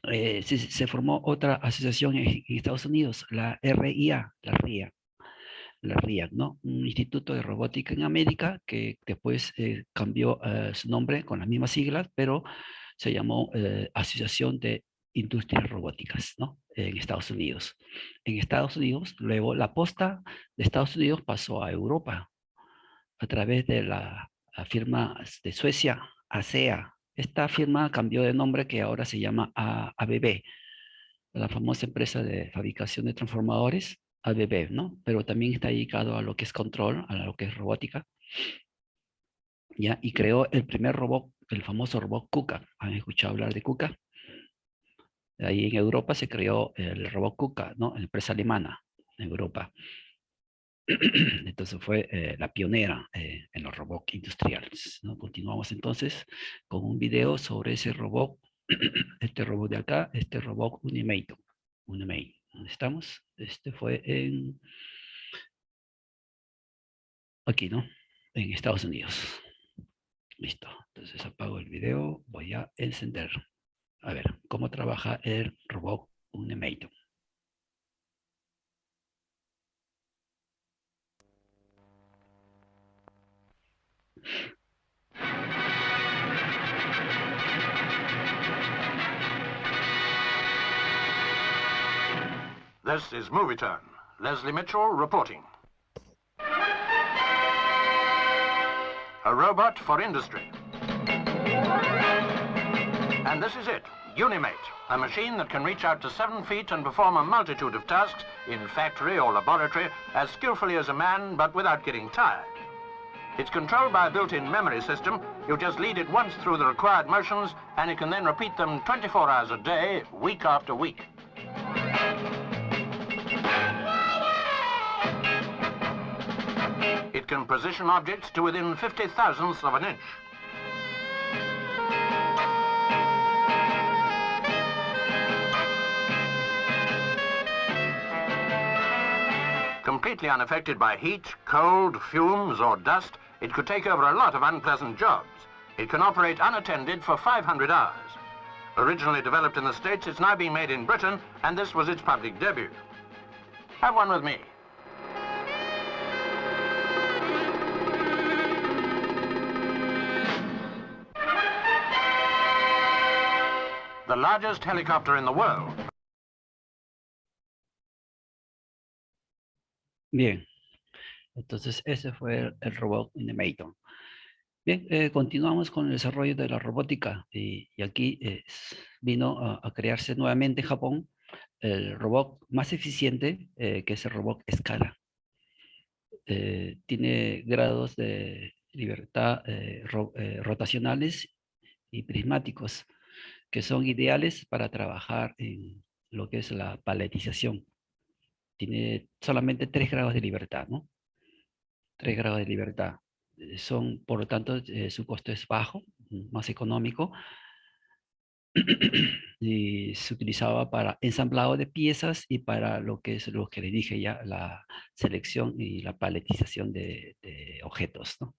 se formó otra asociación en Estados Unidos, la RIA, la RIA, ¿no? Un instituto de robótica en América que después cambió su nombre con las mismas siglas, pero se llamó Asociación de Industrias Robóticas, ¿no? En Estados Unidos. En Estados Unidos, luego la posta de Estados Unidos pasó a Europa a través de la firma de Suecia, ASEA. Esta firma cambió de nombre que ahora se llama ABB, la famosa empresa de fabricación de transformadores, ABB, ¿no? Pero también está dedicado a lo que es control, a lo que es robótica. ¿Ya? Y creó el primer robot, el famoso robot KUKA. ¿Han escuchado hablar de KUKA? Ahí en Europa se creó el robot KUKA, ¿no? La empresa alemana en Europa. Entonces fue la pionera en los robots industriales, ¿no? Continuamos entonces con un video sobre ese robot, este robot de acá, este robot Unimate. ¿Dónde estamos? Este fue en... aquí, ¿no? En Estados Unidos. Listo. Entonces apago el video, voy a encender. A ver, ¿cómo trabaja el robot Unimate? This is Movie Turn. Leslie Mitchell reporting. A robot for industry. And this is it, Unimate, a machine that can reach out to 7 feet and perform a multitude of tasks in factory or laboratory as skillfully as a man, but without getting tired. It's controlled by a built-in memory system. You just lead it once through the required motions, and it can then repeat them 24 hours a day, week after week. It can position objects to within 50 thousandths of an inch. Completely unaffected by heat, cold, fumes, or dust, it could take over a lot of unpleasant jobs. It can operate unattended for 500 hours. Originally developed in the States, it's now being made in Britain, and this was its public debut. Have one with me. The largest helicopter in the world. Bien, entonces ese fue el robot Unimate. Bien, continuamos con el desarrollo de la robótica y aquí vino a crearse nuevamente en Japón el robot más eficiente, que es el robot Scala. Tiene grados de libertad rotacionales y prismáticos que son ideales para trabajar en lo que es la paletización. Tiene solamente 3 grados de libertad, ¿no? 3 grados de libertad. Por lo tanto, su costo es bajo, más económico, y se utilizaba para ensamblado de piezas y para lo que es lo que le dije ya, la selección y la paletización de objetos, ¿no?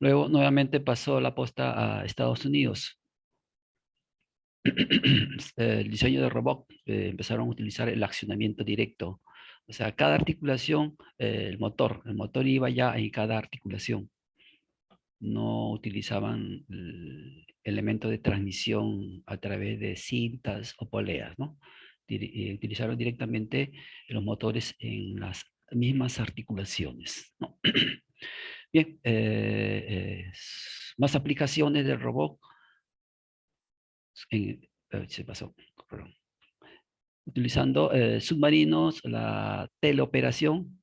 Luego, nuevamente pasó la posta a Estados Unidos. El diseño de robot empezaron a utilizar el accionamiento directo. O sea, cada articulación, el motor iba ya en cada articulación. No utilizaban el elemento de transmisión a través de cintas o poleas, ¿no? Utilizaron directamente los motores en las mismas articulaciones, ¿no? Bien, más aplicaciones del robot. Se pasó, perdón. Utilizando submarinos, la teleoperación,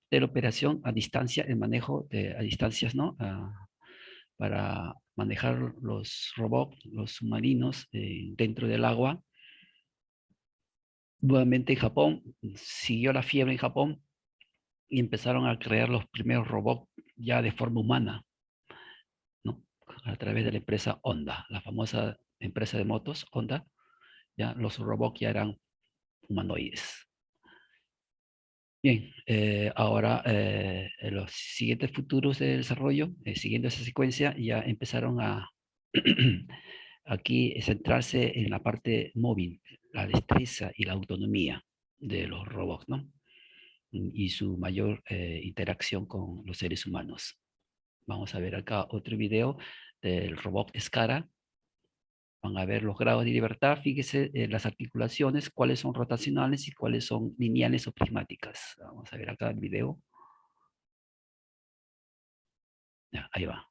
teleoperación a distancia, el manejo a distancias, ¿no? Para manejar los robots, los submarinos dentro del agua. Nuevamente en Japón, siguió la fiebre en Japón y empezaron a crear los primeros robots ya de forma humana, ¿no? A través de la empresa Honda, la famosa empresa de motos Honda, ya los robots ya eran humanoides. Bien, ahora en los siguientes futuros de desarrollo, siguiendo esa secuencia, ya empezaron a aquí centrarse en la parte móvil, la destreza y la autonomía de los robots, ¿no? Y su mayor interacción con los seres humanos. Vamos a ver acá otro video del robot Scara. Van a ver los grados de libertad. Fíjese las articulaciones, cuáles son rotacionales y cuáles son lineales o prismáticas. Vamos a ver acá el video. Ya, ahí va.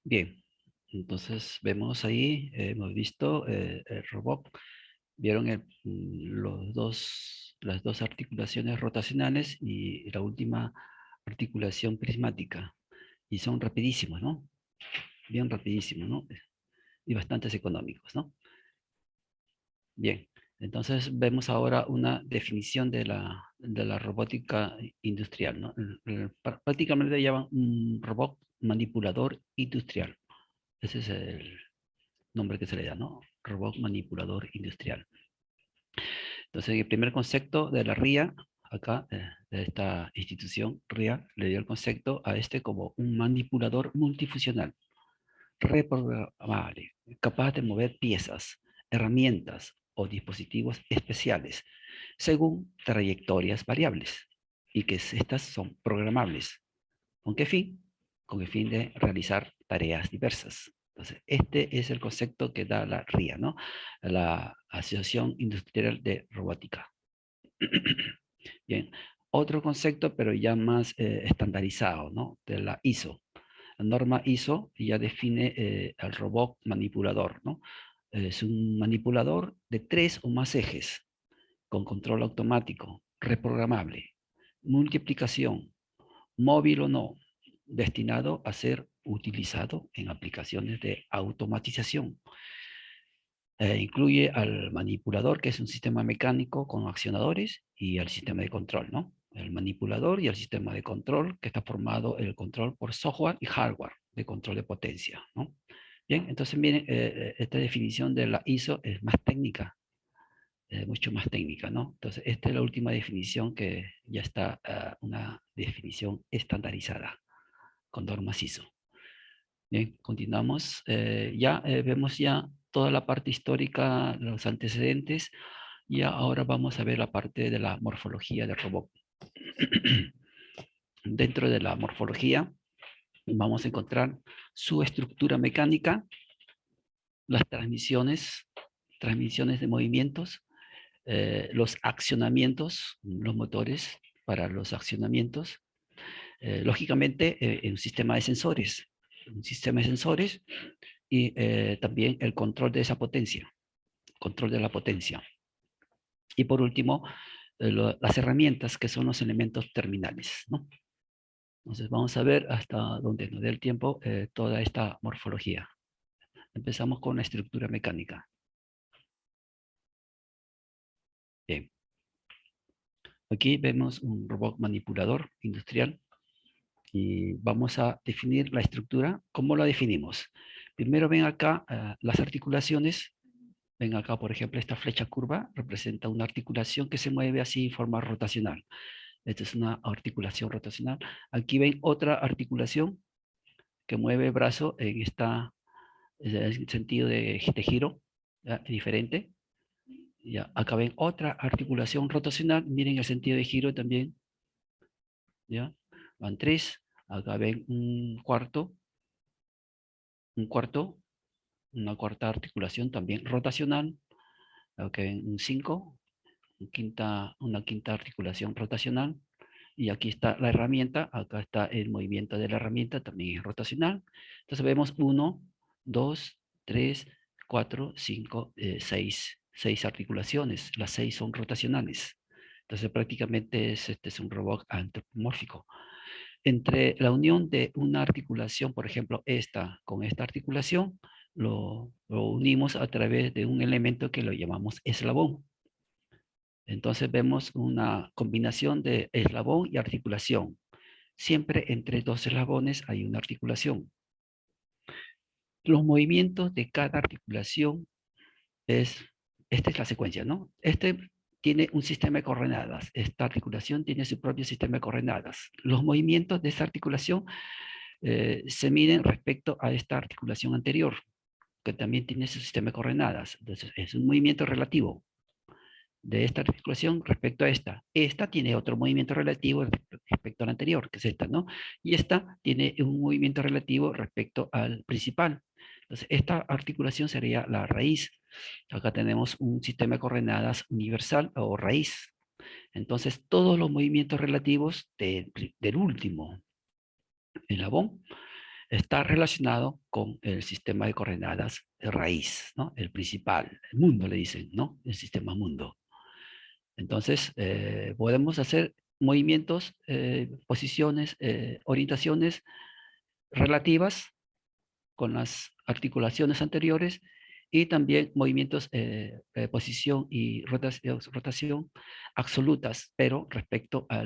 Bien, entonces vemos ahí, hemos visto el robot, vieron las dos articulaciones rotacionales y la última articulación prismática. Y son rapidísimos, ¿no? Bien rapidísimos, ¿no? Y bastante económicos, ¿no? Bien, entonces vemos ahora una definición de la robótica industrial, ¿no? Prácticamente llaman un robot manipulador industrial. Ese es el nombre que se le da, ¿no? Robot manipulador industrial. Entonces, el primer concepto de la RIA, acá, de esta institución, RIA, le dio el concepto a este como un manipulador multifuncional, reprogramable, capaz de mover piezas, herramientas o dispositivos especiales según trayectorias variables y que estas son programables. ¿Con qué fin? Con el fin de realizar tareas diversas. Entonces, este es el concepto que da la RIA, ¿no? La Asociación Industrial de Robótica. Bien, otro concepto, pero ya más estandarizado, ¿no? De la ISO. La norma ISO ya define al robot manipulador, ¿no? Es un manipulador de 3 o más ejes, con control automático, reprogramable, multiplicación, móvil o no, destinado a ser utilizado en aplicaciones de automatización. Incluye al manipulador, que es un sistema mecánico con accionadores, y al sistema de control, ¿no? El manipulador y el sistema de control, que está formado el control por software y hardware de control de potencia, ¿no? Bien, entonces miren, esta definición de la ISO es más técnica, mucho más técnica, ¿no? Entonces, esta es la última definición que ya está una definición estandarizada con normas ISO. Bien, continuamos. Vemos ya toda la parte histórica, los antecedentes, y ahora vamos a ver la parte de la morfología del robot. Dentro de la morfología vamos a encontrar su estructura mecánica, las transmisiones de movimientos, los accionamientos, los motores, para los accionamientos. Lógicamente, en un sistema de sensores. Un sistema de sensores y también el control de esa potencia. Control de la potencia. Y por último, las herramientas que son los elementos terminales, ¿no? Entonces vamos a ver hasta donde nos dé el tiempo toda esta morfología. Empezamos con la estructura mecánica. Bien. Aquí vemos un robot manipulador industrial y vamos a definir la estructura. ¿Cómo la definimos? Primero ven acá las articulaciones. Ven acá, por ejemplo, esta flecha curva representa una articulación que se mueve así en forma rotacional. Esta es una articulación rotacional. Aquí ven otra articulación que mueve el brazo en el sentido de giro, ¿ya? Diferente. Ya, acá ven otra articulación rotacional, miren el sentido de giro también. ¿Ya? Van 3, acá ven una cuarta articulación también rotacional. Acá ven un 5, una quinta articulación rotacional. Y aquí está la herramienta, acá está el movimiento de la herramienta, también es rotacional. Entonces vemos 1, 2, 3, 4, 5, 6. 6 articulaciones, las 6 son rotacionales. Entonces prácticamente este es un robot antropomórfico. Entre la unión de una articulación, por ejemplo, esta con esta articulación, lo unimos a través de un elemento que lo llamamos eslabón. Entonces vemos una combinación de eslabón y articulación. Siempre entre dos eslabones hay una articulación. Los movimientos de cada articulación esta es la secuencia, ¿no? Este tiene un sistema de coordenadas. Esta articulación tiene su propio sistema de coordenadas. Los movimientos de esta articulación se miden respecto a esta articulación anterior, que también tiene su sistema de coordenadas. Entonces es un movimiento relativo de esta articulación respecto a esta. Esta tiene otro movimiento relativo respecto al anterior, que es esta, ¿no? Y esta tiene un movimiento relativo respecto al principal. Entonces, esta articulación sería la raíz. Acá tenemos un sistema de coordenadas universal o raíz. Entonces, todos los movimientos relativos del último eslabón está relacionado con el sistema de coordenadas de raíz, ¿no? El principal, el mundo le dicen, ¿no? El sistema mundo. Entonces, podemos hacer movimientos, posiciones, orientaciones relativas con las articulaciones anteriores y también movimientos, posición y rotación absolutas, pero respecto a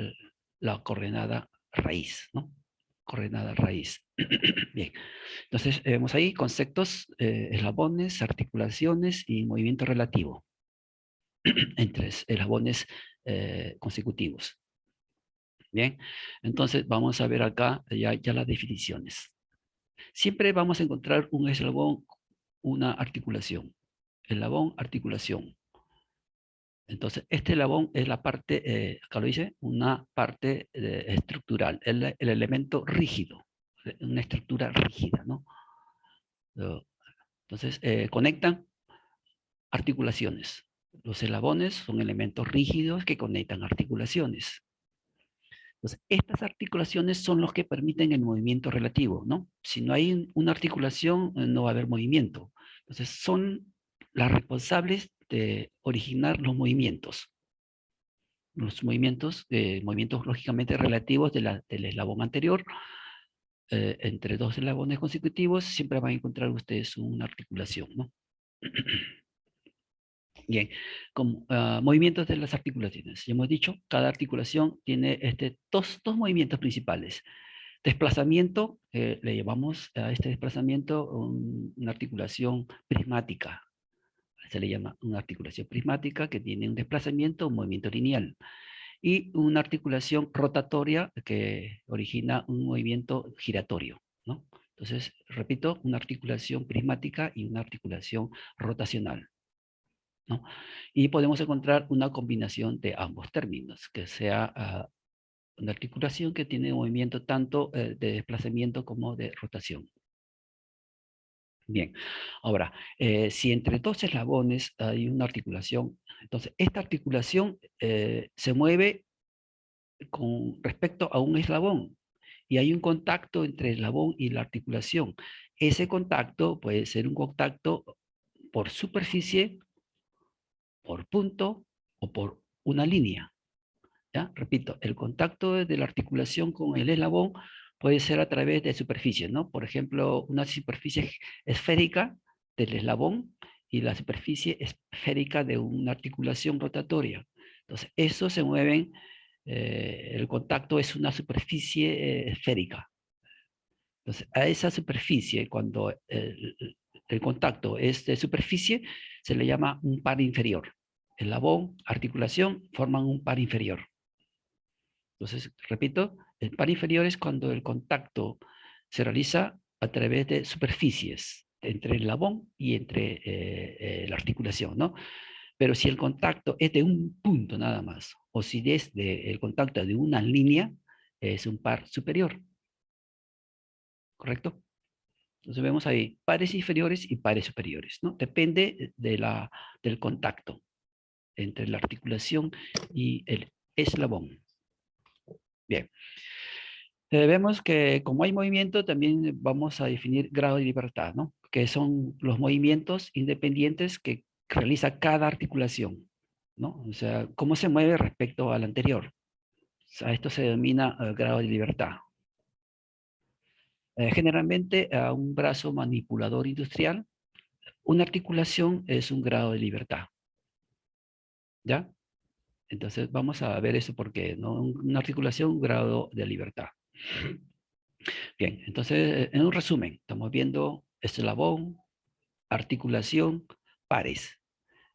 la coordenada raíz, ¿no? Coordenada raíz. Bien, entonces vemos ahí conceptos, eslabones, articulaciones y movimiento relativo entre eslabones consecutivos. Bien, entonces vamos a ver acá ya las definiciones. Siempre vamos a encontrar un eslabón, una articulación. Eslabón, articulación. Entonces, este eslabón es la parte, acá lo dice, una parte estructural, el elemento rígido, una estructura rígida, ¿no? Entonces, conectan articulaciones. Los eslabones son elementos rígidos que conectan articulaciones. Entonces, estas articulaciones son los que permiten el movimiento relativo, ¿no? Si no hay una articulación, no va a haber movimiento. Entonces, son las responsables de originar los movimientos. Los movimientos lógicamente relativos del eslabón anterior. Entre dos eslabones consecutivos, siempre van a encontrar ustedes una articulación, ¿no? Bien, como movimientos de las articulaciones. Ya hemos dicho, cada articulación tiene dos movimientos principales. Desplazamiento, le llamamos a este desplazamiento una articulación prismática. Se le llama una articulación prismática que tiene un desplazamiento, un movimiento lineal. Y una articulación rotatoria que origina un movimiento giratorio, ¿no? Entonces, repito, una articulación prismática y una articulación rotacional, ¿no? Y podemos encontrar una combinación de ambos términos, que sea una articulación que tiene movimiento tanto de desplazamiento como de rotación. Bien, ahora, si entre dos eslabones hay una articulación, entonces esta articulación se mueve con respecto a un eslabón y hay un contacto entre el eslabón y la articulación. Ese contacto puede ser un contacto por superficie, por punto o por una línea. ¿Ya? Repito, el contacto de la articulación con el eslabón puede ser a través de superficies, ¿no? Por ejemplo, una superficie esférica del eslabón y la superficie esférica de una articulación rotatoria. Entonces, eso se mueven, el contacto es una superficie esférica. Entonces, a esa superficie, cuando el contacto es de superficie, se le llama un par inferior. Eslabón, articulación, forman un par inferior. Entonces, repito, el par inferior es cuando el contacto se realiza a través de superficies, entre el eslabón y entre la articulación, ¿no? Pero si el contacto es de un punto nada más, o si es el contacto de una línea, es un par superior. ¿Correcto? Entonces vemos ahí pares inferiores y pares superiores, ¿no? Depende del contacto entre la articulación y el eslabón. Bien. Vemos que como hay movimiento, también vamos a definir grado de libertad, ¿no? Que son los movimientos independientes que realiza cada articulación, ¿no? O sea, cómo se mueve respecto al anterior. O sea, esto se denomina grado de libertad. Generalmente a un brazo manipulador industrial, una articulación es un grado de libertad. ¿Ya? Entonces vamos a ver eso porque, ¿no? Una articulación, un grado de libertad. Bien, entonces en un resumen, estamos viendo eslabón, articulación, pares.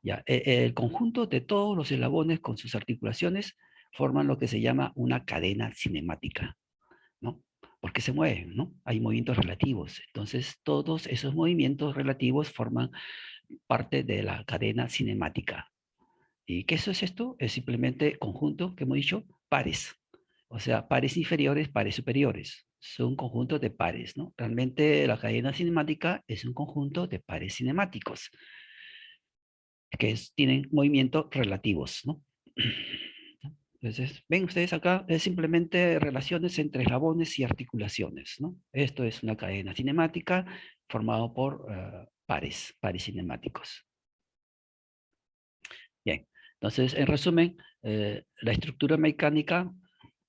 ¿Ya? El conjunto de todos los eslabones con sus articulaciones forman lo que se llama una cadena cinemática, ¿no? Porque se mueven, ¿no? Hay movimientos relativos. Entonces, todos esos movimientos relativos forman parte de la cadena cinemática. ¿Y qué eso es esto? Es simplemente conjunto, que hemos dicho, pares. O sea, pares inferiores, pares superiores. Son conjuntos de pares, ¿no? Realmente la cadena cinemática es un conjunto de pares cinemáticos que tienen movimientos relativos, ¿no? Entonces, ven ustedes acá, es simplemente relaciones entre eslabones y articulaciones, ¿no? Esto es una cadena cinemática formada por pares cinemáticos. Bien, entonces, en resumen, la estructura mecánica,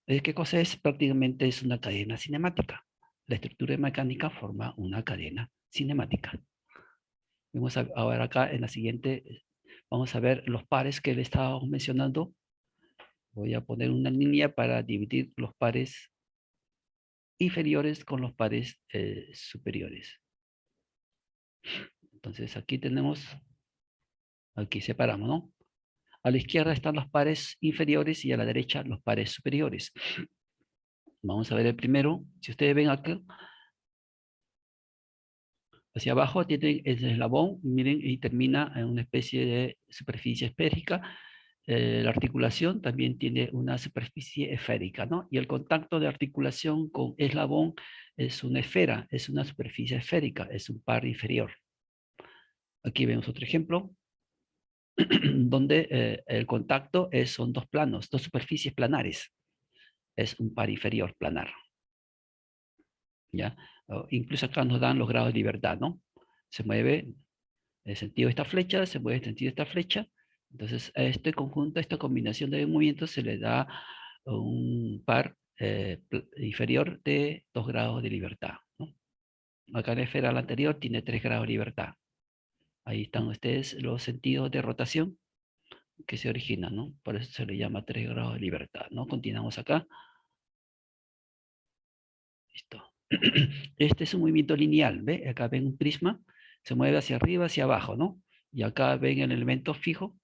¿qué cosa es? Prácticamente es una cadena cinemática. La estructura mecánica forma una cadena cinemática. Vamos a ver acá en la siguiente, vamos a ver los pares que le estábamos mencionando. Voy a poner una línea para dividir los pares inferiores con los pares superiores. Entonces aquí tenemos, aquí separamos, ¿no? A la izquierda están los pares inferiores y a la derecha los pares superiores. Vamos a ver el primero. Si ustedes ven acá, hacia abajo tienen el eslabón, miren, y termina en una especie de superficie esférica. La articulación también tiene una superficie esférica, ¿no? Y el contacto de articulación con eslabón es una esfera, es una superficie esférica, es un par inferior. Aquí vemos otro ejemplo, donde el contacto son dos planos, dos superficies planares. Es un par inferior planar. ¿Ya? Incluso acá nos dan los grados de libertad, ¿no? Se mueve en el sentido de esta flecha, se mueve en el sentido de esta flecha. Entonces, a este conjunto, a esta combinación de movimientos se le da un par inferior de 2 grados de libertad, ¿no? Acá en la esfera la anterior tiene 3 grados de libertad. Ahí están ustedes los sentidos de rotación que se originan, ¿no? Por eso se le llama 3 grados de libertad, ¿no? Continuamos acá. Listo. Este es un movimiento lineal, ¿ve? Acá ven un prisma, se mueve hacia arriba, hacia abajo, ¿no? Y acá ven el elemento fijo,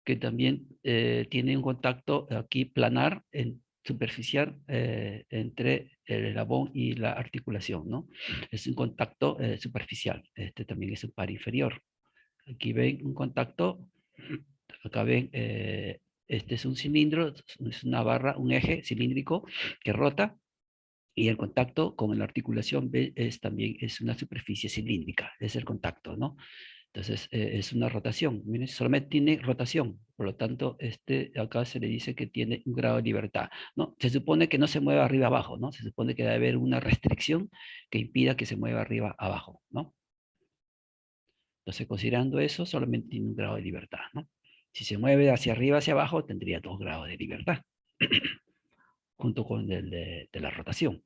que también tiene un contacto aquí planar, superficial, entre el eslabón y la articulación, ¿no? Es un contacto superficial. Este también es un par inferior. Aquí ven un contacto, acá ven, este es un cilindro, es una barra, un eje cilíndrico que rota, y el contacto con la articulación también es una superficie cilíndrica, es el contacto, ¿no? Entonces, es una rotación. Miren, solamente tiene rotación. Por lo tanto, acá se le dice que tiene un grado de libertad. ¿No? Se supone que no se mueva arriba abajo, ¿no? Se supone que debe haber una restricción que impida que se mueva arriba abajo, ¿no? Entonces, considerando eso, solamente tiene un grado de libertad, ¿no? Si se mueve hacia arriba, hacia abajo, tendría 2 grados de libertad, junto con el de la rotación.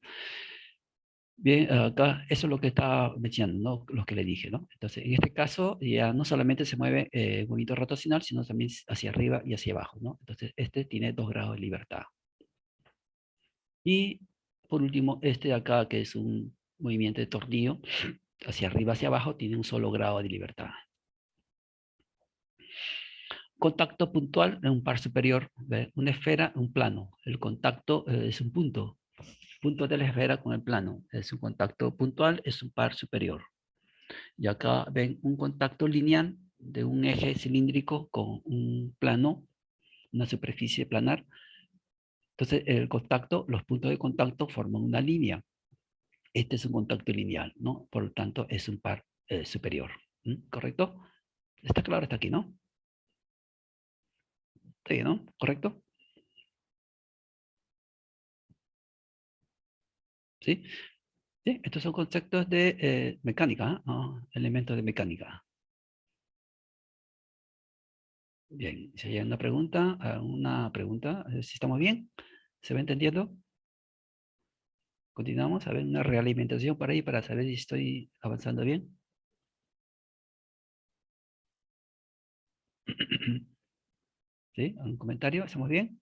Bien, acá eso es lo que estaba mencionando, ¿no? Lo que le dije, ¿no? Entonces, en este caso, ya no solamente se mueve movimiento rotacional, sino también hacia arriba y hacia abajo, ¿no? Entonces, este tiene 2 grados de libertad. Y, por último, este de acá, que es un movimiento de tornillo, hacia arriba, hacia abajo, tiene un solo grado de libertad. Contacto puntual en un par superior, ¿ve? Una esfera, un plano. El contacto es un punto. Punto de la esfera con el plano. Es un contacto puntual, es un par superior. Y acá ven un contacto lineal de un eje cilíndrico con un plano, una superficie planar. Entonces, el contacto, los puntos de contacto forman una línea. Este es un contacto lineal, ¿no? Por lo tanto, es un par superior. ¿Correcto? ¿Está claro hasta aquí, no? Sí, ¿no? ¿Correcto? ¿Sí? Sí, estos son conceptos de mecánica, ¿no? Elementos de mecánica. Bien, si hay una pregunta, ¿si estamos bien? ¿Se va entendiendo? Continuamos, a ver, una realimentación por ahí para saber si estoy avanzando bien. ¿Sí? ¿Un comentario? ¿Estamos bien?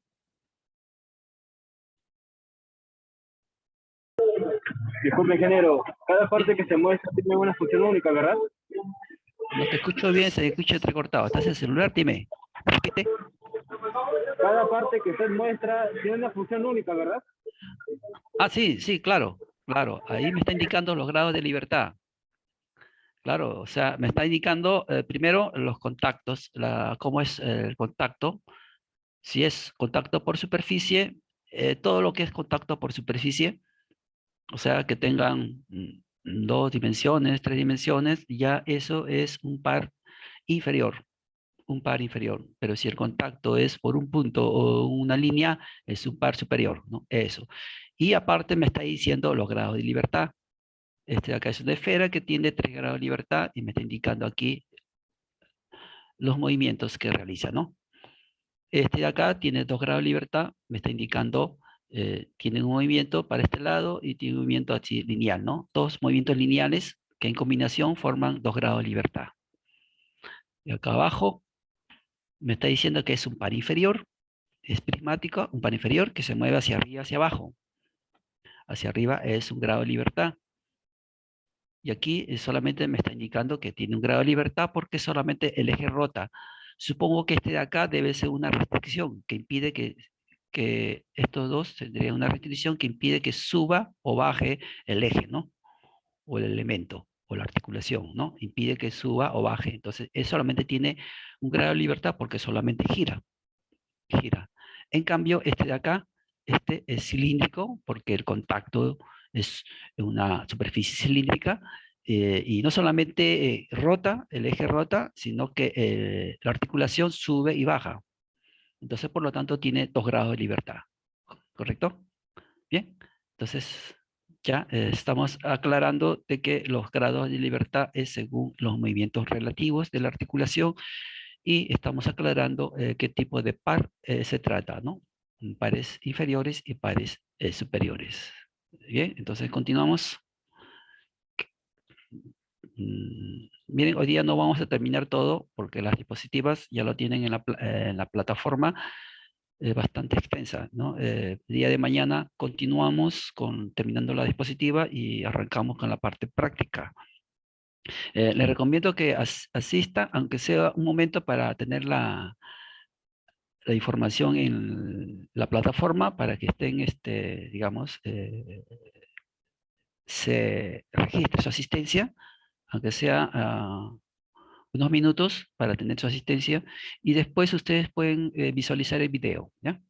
Disculpe, ingeniero, cada parte que se muestra tiene una función única, ¿verdad? No te escucho bien, se escucha entrecortado. ¿Estás en el celular? Dime. Repite. Cada parte que usted muestra tiene una función única, ¿verdad? Ah, sí, sí, claro, claro. Ahí me está indicando los grados de libertad. Claro, o sea, me está indicando primero los contactos, cómo es el contacto. Si es contacto por superficie, todo lo que es contacto por superficie, o sea, que tengan 2 dimensiones, 3 dimensiones, ya eso es un par inferior, un par inferior. Pero si el contacto es por un punto o una línea, es un par superior, ¿no? Eso. Y aparte me está diciendo los grados de libertad. Este de acá es una esfera que tiene 3 grados de libertad y me está indicando aquí los movimientos que realiza, ¿no? Este de acá tiene 2 grados de libertad, me está indicando, tiene un movimiento para este lado y tiene un movimiento así lineal, ¿no? 2 movimientos lineales que en combinación forman 2 grados de libertad. Y acá abajo me está diciendo que es un par inferior, es prismático, un par inferior que se mueve hacia arriba, hacia abajo. Hacia arriba es un grado de libertad. Y aquí solamente me está indicando que tiene un grado de libertad porque solamente el eje rota. Supongo que este de acá debe ser una restricción que impide que estos dos tendrían una restricción que impide que suba o baje el eje, ¿no? O el elemento, o la articulación, ¿no? Impide que suba o baje. Entonces, él solamente tiene un grado de libertad porque solamente gira. Gira. En cambio, este de acá, este es cilíndrico porque el contacto es una superficie cilíndrica y no solamente rota, el eje rota, sino que la articulación sube y baja. Entonces, por lo tanto, tiene 2 grados de libertad. ¿Correcto? Bien. Entonces, ya estamos aclarando de que los grados de libertad es según los movimientos relativos de la articulación y estamos aclarando qué tipo de par se trata, ¿no? Pares inferiores y pares superiores. Bien, entonces continuamos. Miren, hoy día no vamos a terminar todo porque las diapositivas ya lo tienen en la plataforma bastante extensa, ¿no? El día de mañana continuamos terminando la diapositiva y arrancamos con la parte práctica. Les recomiendo que asista, aunque sea un momento para tener la información en la plataforma para que estén, digamos, se registre su asistencia, aunque sea unos minutos para tener su asistencia, y después ustedes pueden visualizar el video, ¿ya?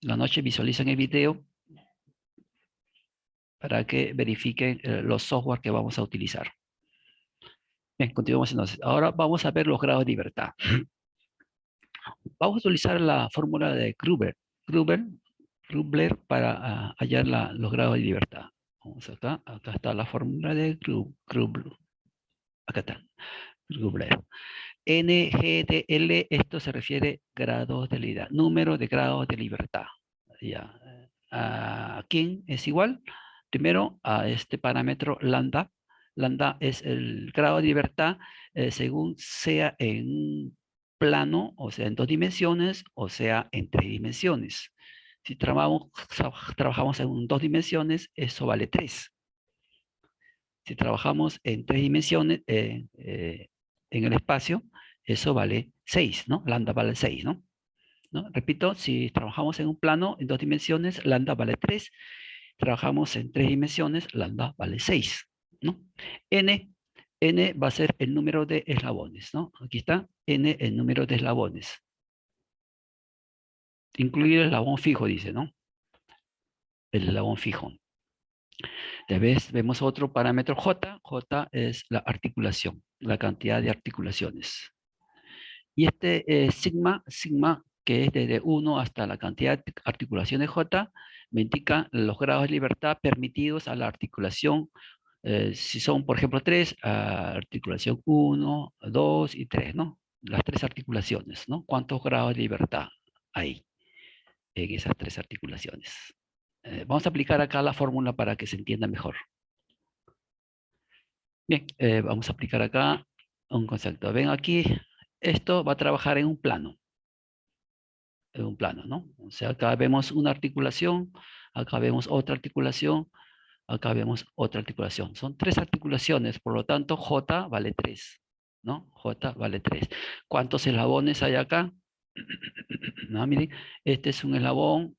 La noche visualizan el video para que verifiquen los software que vamos a utilizar. Bien, continuamos entonces. Ahora vamos a ver los grados de libertad. Vamos a utilizar la fórmula de Grubler para hallar los grados de libertad. Vamos acá está la fórmula de Grubler. Acá está, Grubler. NGDL, esto se refiere grados de libertad, número de grados de libertad. Ya. ¿A quién es igual? Primero a este parámetro lambda. Lambda es el grado de libertad según sea en un plano, o sea, en 2 dimensiones, o sea, en 3 dimensiones. Si trabajamos en 2 dimensiones, eso vale 3. Si trabajamos en 3 dimensiones, en el espacio, eso vale 6, ¿no? Lambda vale 6, ¿no? Repito, si trabajamos en un plano en 2 dimensiones, lambda vale 3. Trabajamos en 3 dimensiones, lambda vale 6, ¿no? N va a ser el número de eslabones, ¿no? Aquí está, N el número de eslabones. Incluir el eslabón fijo, dice, ¿no? El eslabón fijo. Vemos otro parámetro J. J es la articulación, la cantidad de articulaciones. Y este sigma, que es desde 1 hasta la cantidad de articulaciones J, me indica los grados de libertad permitidos a la articulación. Si son, por ejemplo, 3, articulación 1, 2 y 3, ¿no? Las 3 articulaciones, ¿no? ¿Cuántos grados de libertad hay en esas 3 articulaciones? Vamos a aplicar acá la fórmula para que se entienda mejor. Bien, vamos a aplicar acá un concepto. Ven aquí, esto va a trabajar en un plano. En un plano, ¿no? O sea, acá vemos una articulación, acá vemos otra articulación, acá vemos otra articulación. Son 3 articulaciones, por lo tanto, J vale 3, ¿no? J vale 3. ¿Cuántos eslabones hay acá? No, miren, este es un eslabón,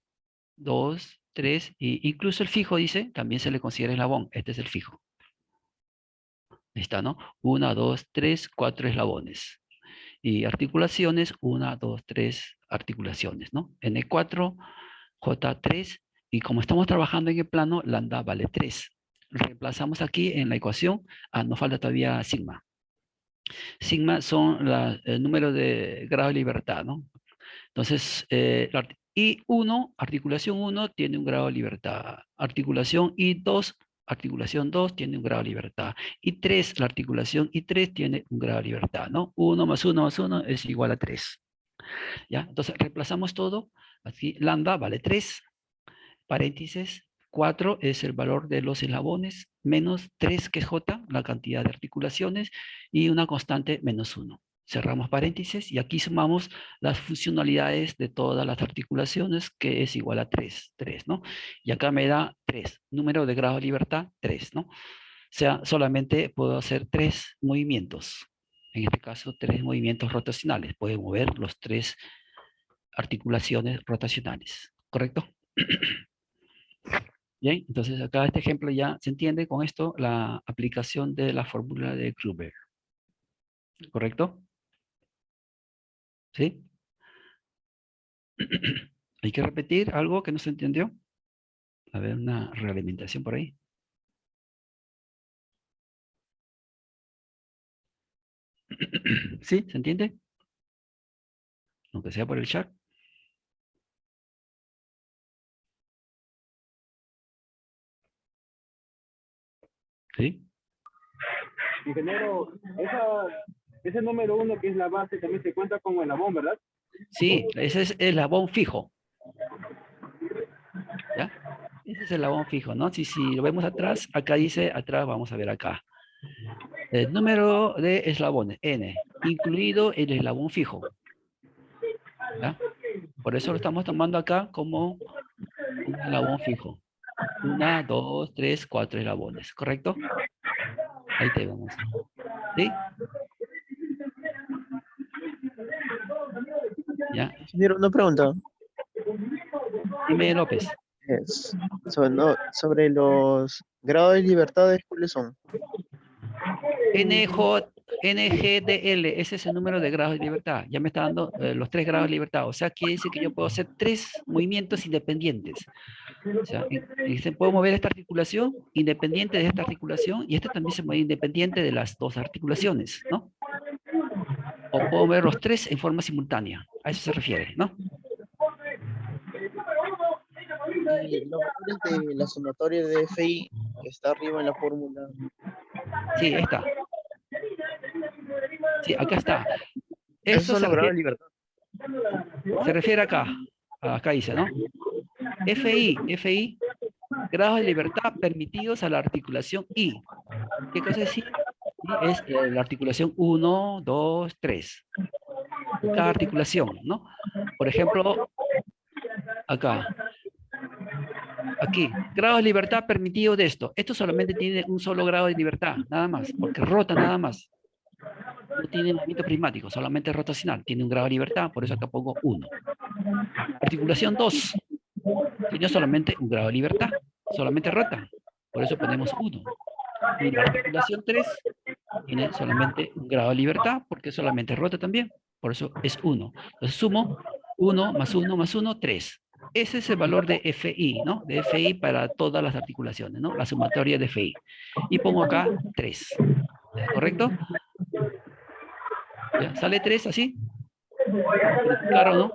2, 3, y incluso el fijo dice, también se le considera eslabón. Este es el fijo. Ahí está, ¿no? 1, 2, 3, 4 eslabones. Y articulaciones, 1, 2, 3 articulaciones, ¿no? N4, J3, y como estamos trabajando en el plano, lambda vale 3. Reemplazamos aquí en la ecuación, nos falta todavía sigma. Sigma son el número de grado de libertad, ¿no? Entonces, I1, articulación 1 tiene un grado de libertad. Articulación I2, articulación 2 tiene un grado de libertad. I3, la articulación I3 tiene un grado de libertad, ¿no? 1 más 1 más 1 es igual a 3. ¿Ya? Entonces, reemplazamos todo. Así, lambda vale 3. Paréntesis, 4 es el valor de los eslabones, menos 3 que es J, la cantidad de articulaciones, y una constante menos 1. Cerramos paréntesis y aquí sumamos las funcionalidades de todas las articulaciones, que es igual a 3, ¿no? Y acá me da 3, número de grado de libertad, 3, ¿no? O sea, solamente puedo hacer 3 movimientos. En este caso, 3 movimientos rotacionales. Puedo mover los 3 articulaciones rotacionales, ¿correcto? Bien, entonces acá este ejemplo ya se entiende con esto la aplicación de la fórmula de Grubler. ¿Correcto? ¿Sí? ¿Hay que repetir algo que no se entendió? A ver, una realimentación por ahí. ¿Sí? ¿Se entiende? Aunque sea por el chat. ¿Sí? Ingeniero, ese número 1 que es la base también se cuenta como eslabón, ¿verdad? Sí, ese es el eslabón fijo. ¿Ya? Ese es el eslabón fijo, ¿no? Si lo vemos atrás, acá dice, atrás vamos a ver acá. El número de eslabones, N, incluido el eslabón fijo. ¿Ya? Por eso lo estamos tomando acá como un eslabón fijo. 1, 2, 3, 4 eslabones, ¿correcto? Ahí tenemos. ¿Sí? ¿Ya? Ingeniero, una pregunta. Dime, López. Sobre los grados de libertades, ¿cuáles son? NGDL, ese es el número de grados de libertad. Ya me está dando los 3 grados de libertad. O sea, quiere decir que yo puedo hacer 3 movimientos independientes. O sea, se puede mover esta articulación independiente de esta articulación y esta también se mueve independiente de las dos articulaciones, ¿no? O puedo mover los tres en forma simultánea. A eso se refiere, ¿no? Y los valores de la sumatoria de FI que está arriba en la fórmula. Sí, ahí está. Sí, acá está. Esos Eso son los grados de libertad. se refiere acá. Acá dice, ¿no? FI, grados de libertad permitidos a la articulación I. ¿Qué cosa es I? I es la articulación 1, 2, 3. Cada articulación, ¿no? Por ejemplo, acá. Aquí, grado de libertad permitido de esto. Esto solamente tiene un solo grado de libertad, nada más, porque rota nada más. No tiene movimiento prismático, solamente rotacional. Tiene un grado de libertad, por eso acá pongo 1. Articulación 2. Tiene solamente un grado de libertad, solamente rota. Por eso ponemos 1. Y la articulación 3 tiene solamente un grado de libertad, porque solamente rota también. Por eso es 1. Entonces sumo 1 más 1 más 1, 3. Ese es el valor de FI, ¿no? De FI para todas las articulaciones, ¿no? La sumatoria de FI. Y pongo acá 3. ¿Correcto? ¿Ya? ¿Sale 3 así? Claro, ¿no?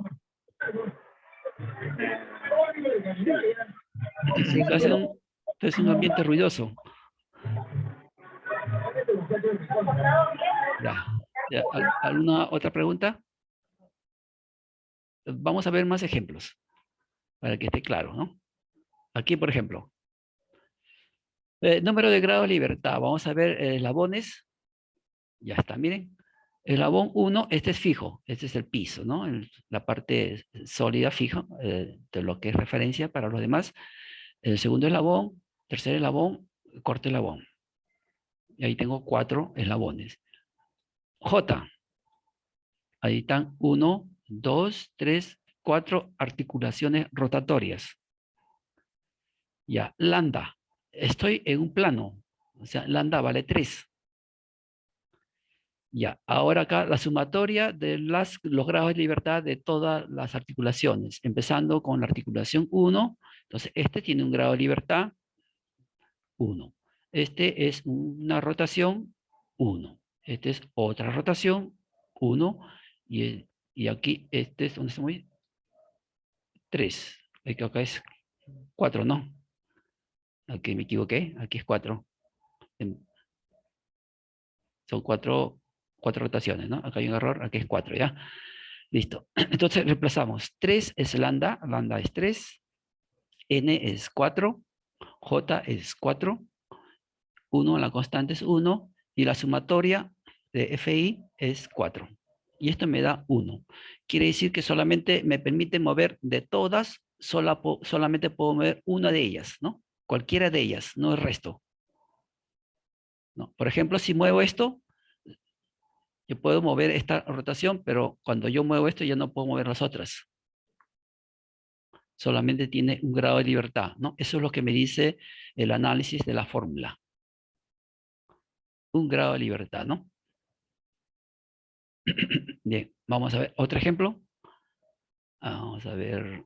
Sí, Es un ambiente ruidoso. Ya. ¿Alguna otra pregunta? Vamos a ver más ejemplos para que esté claro, ¿no? Aquí, por ejemplo, número de grado de libertad. Vamos a ver eslabones. Ya está, miren. Eslabón 1, este es fijo, este es el piso, ¿no? La parte sólida fija de lo que es referencia para los demás. El segundo eslabón, tercer eslabón, cuarto eslabón. Y ahí tengo 4 eslabones. J. Ahí están 1, 2, 3, 4 articulaciones rotatorias. Ya, lambda. Estoy en un plano. O sea, lambda vale 3. Ya, ahora acá la sumatoria de los grados de libertad de todas las articulaciones, empezando con la articulación 1, entonces este tiene un grado de libertad 1. Este es una rotación 1. Este es otra rotación 1. Y aquí, este es donde se mueve 3. Acá es 4, ¿no? Aquí me equivoqué, aquí es 4. Son 4 rotaciones, ¿no? Acá hay un error, aquí es 4, ¿ya? Listo. Entonces reemplazamos. 3 es lambda, lambda es 3. N es 4. J es 4. 1, la constante es 1. Y la sumatoria de FI es 4. Y esto me da 1. Quiere decir que solamente me permite mover de todas, solamente puedo mover una de ellas, ¿no? Cualquiera de ellas, no el resto. ¿No? Por ejemplo, si muevo esto, yo puedo mover esta rotación, pero cuando yo muevo esto ya no puedo mover las otras. Solamente tiene un grado de libertad, ¿no? Eso es lo que me dice el análisis de la fórmula. Un grado de libertad, ¿no? Bien, vamos a ver otro ejemplo. Vamos a ver